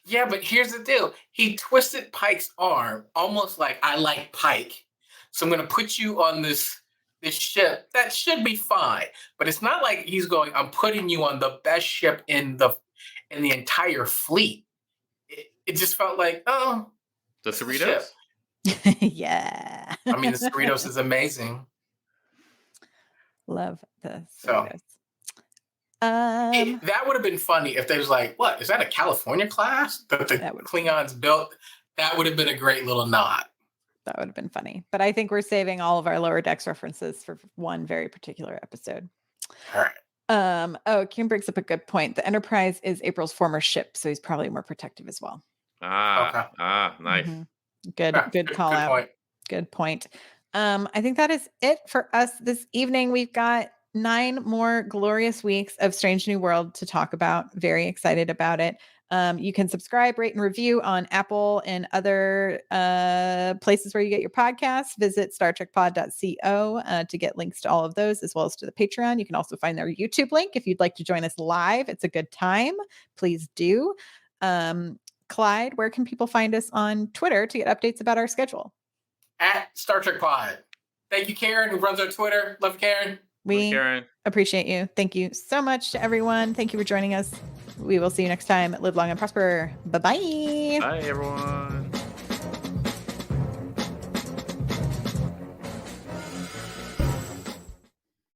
Speaker 1: yeah, but here's the deal. He twisted Pike's arm almost like I like Pike. So I'm gonna put you on this ship. That should be fine. But it's not like he's going, I'm putting you on the best ship in the entire fleet. It just felt like, oh,
Speaker 2: The
Speaker 1: this is the ship.
Speaker 2: Cerritos.
Speaker 3: Yeah.
Speaker 1: I mean, the Cerritos is amazing.
Speaker 3: Love the
Speaker 1: So
Speaker 3: Cerritos.
Speaker 1: That would have been funny if they was like, what, is that a California class that the Klingons built? That would have been a great little nod.
Speaker 3: That would have been funny. But I think we're saving all of our Lower Decks references for one very particular episode.
Speaker 1: All right.
Speaker 3: Kim brings up a good point. The Enterprise is April's former ship, so he's probably more protective as well.
Speaker 2: Nice.
Speaker 3: Mm-hmm. Good call out.
Speaker 1: Point.
Speaker 3: Good point. I think that is it for us this evening. We've got 9 more glorious weeks of Strange New World to talk about. Very excited about it. You can subscribe, rate, and review on Apple and other places where you get your podcasts. Visit StarTrekPod.co to get links to all of those, as well as to the Patreon. You can also find their YouTube link if you'd like to join us live. It's a good time. Please do. Clyde, where can people find us on Twitter to get updates about our schedule?
Speaker 1: At Star Trek Pod. Thank you, Karen, who runs our Twitter. Love you, Karen.
Speaker 3: We appreciate you. Thank you so much to everyone. Thank you for joining us. We will see you next time. Live long and prosper. Bye-bye.
Speaker 2: Bye, everyone.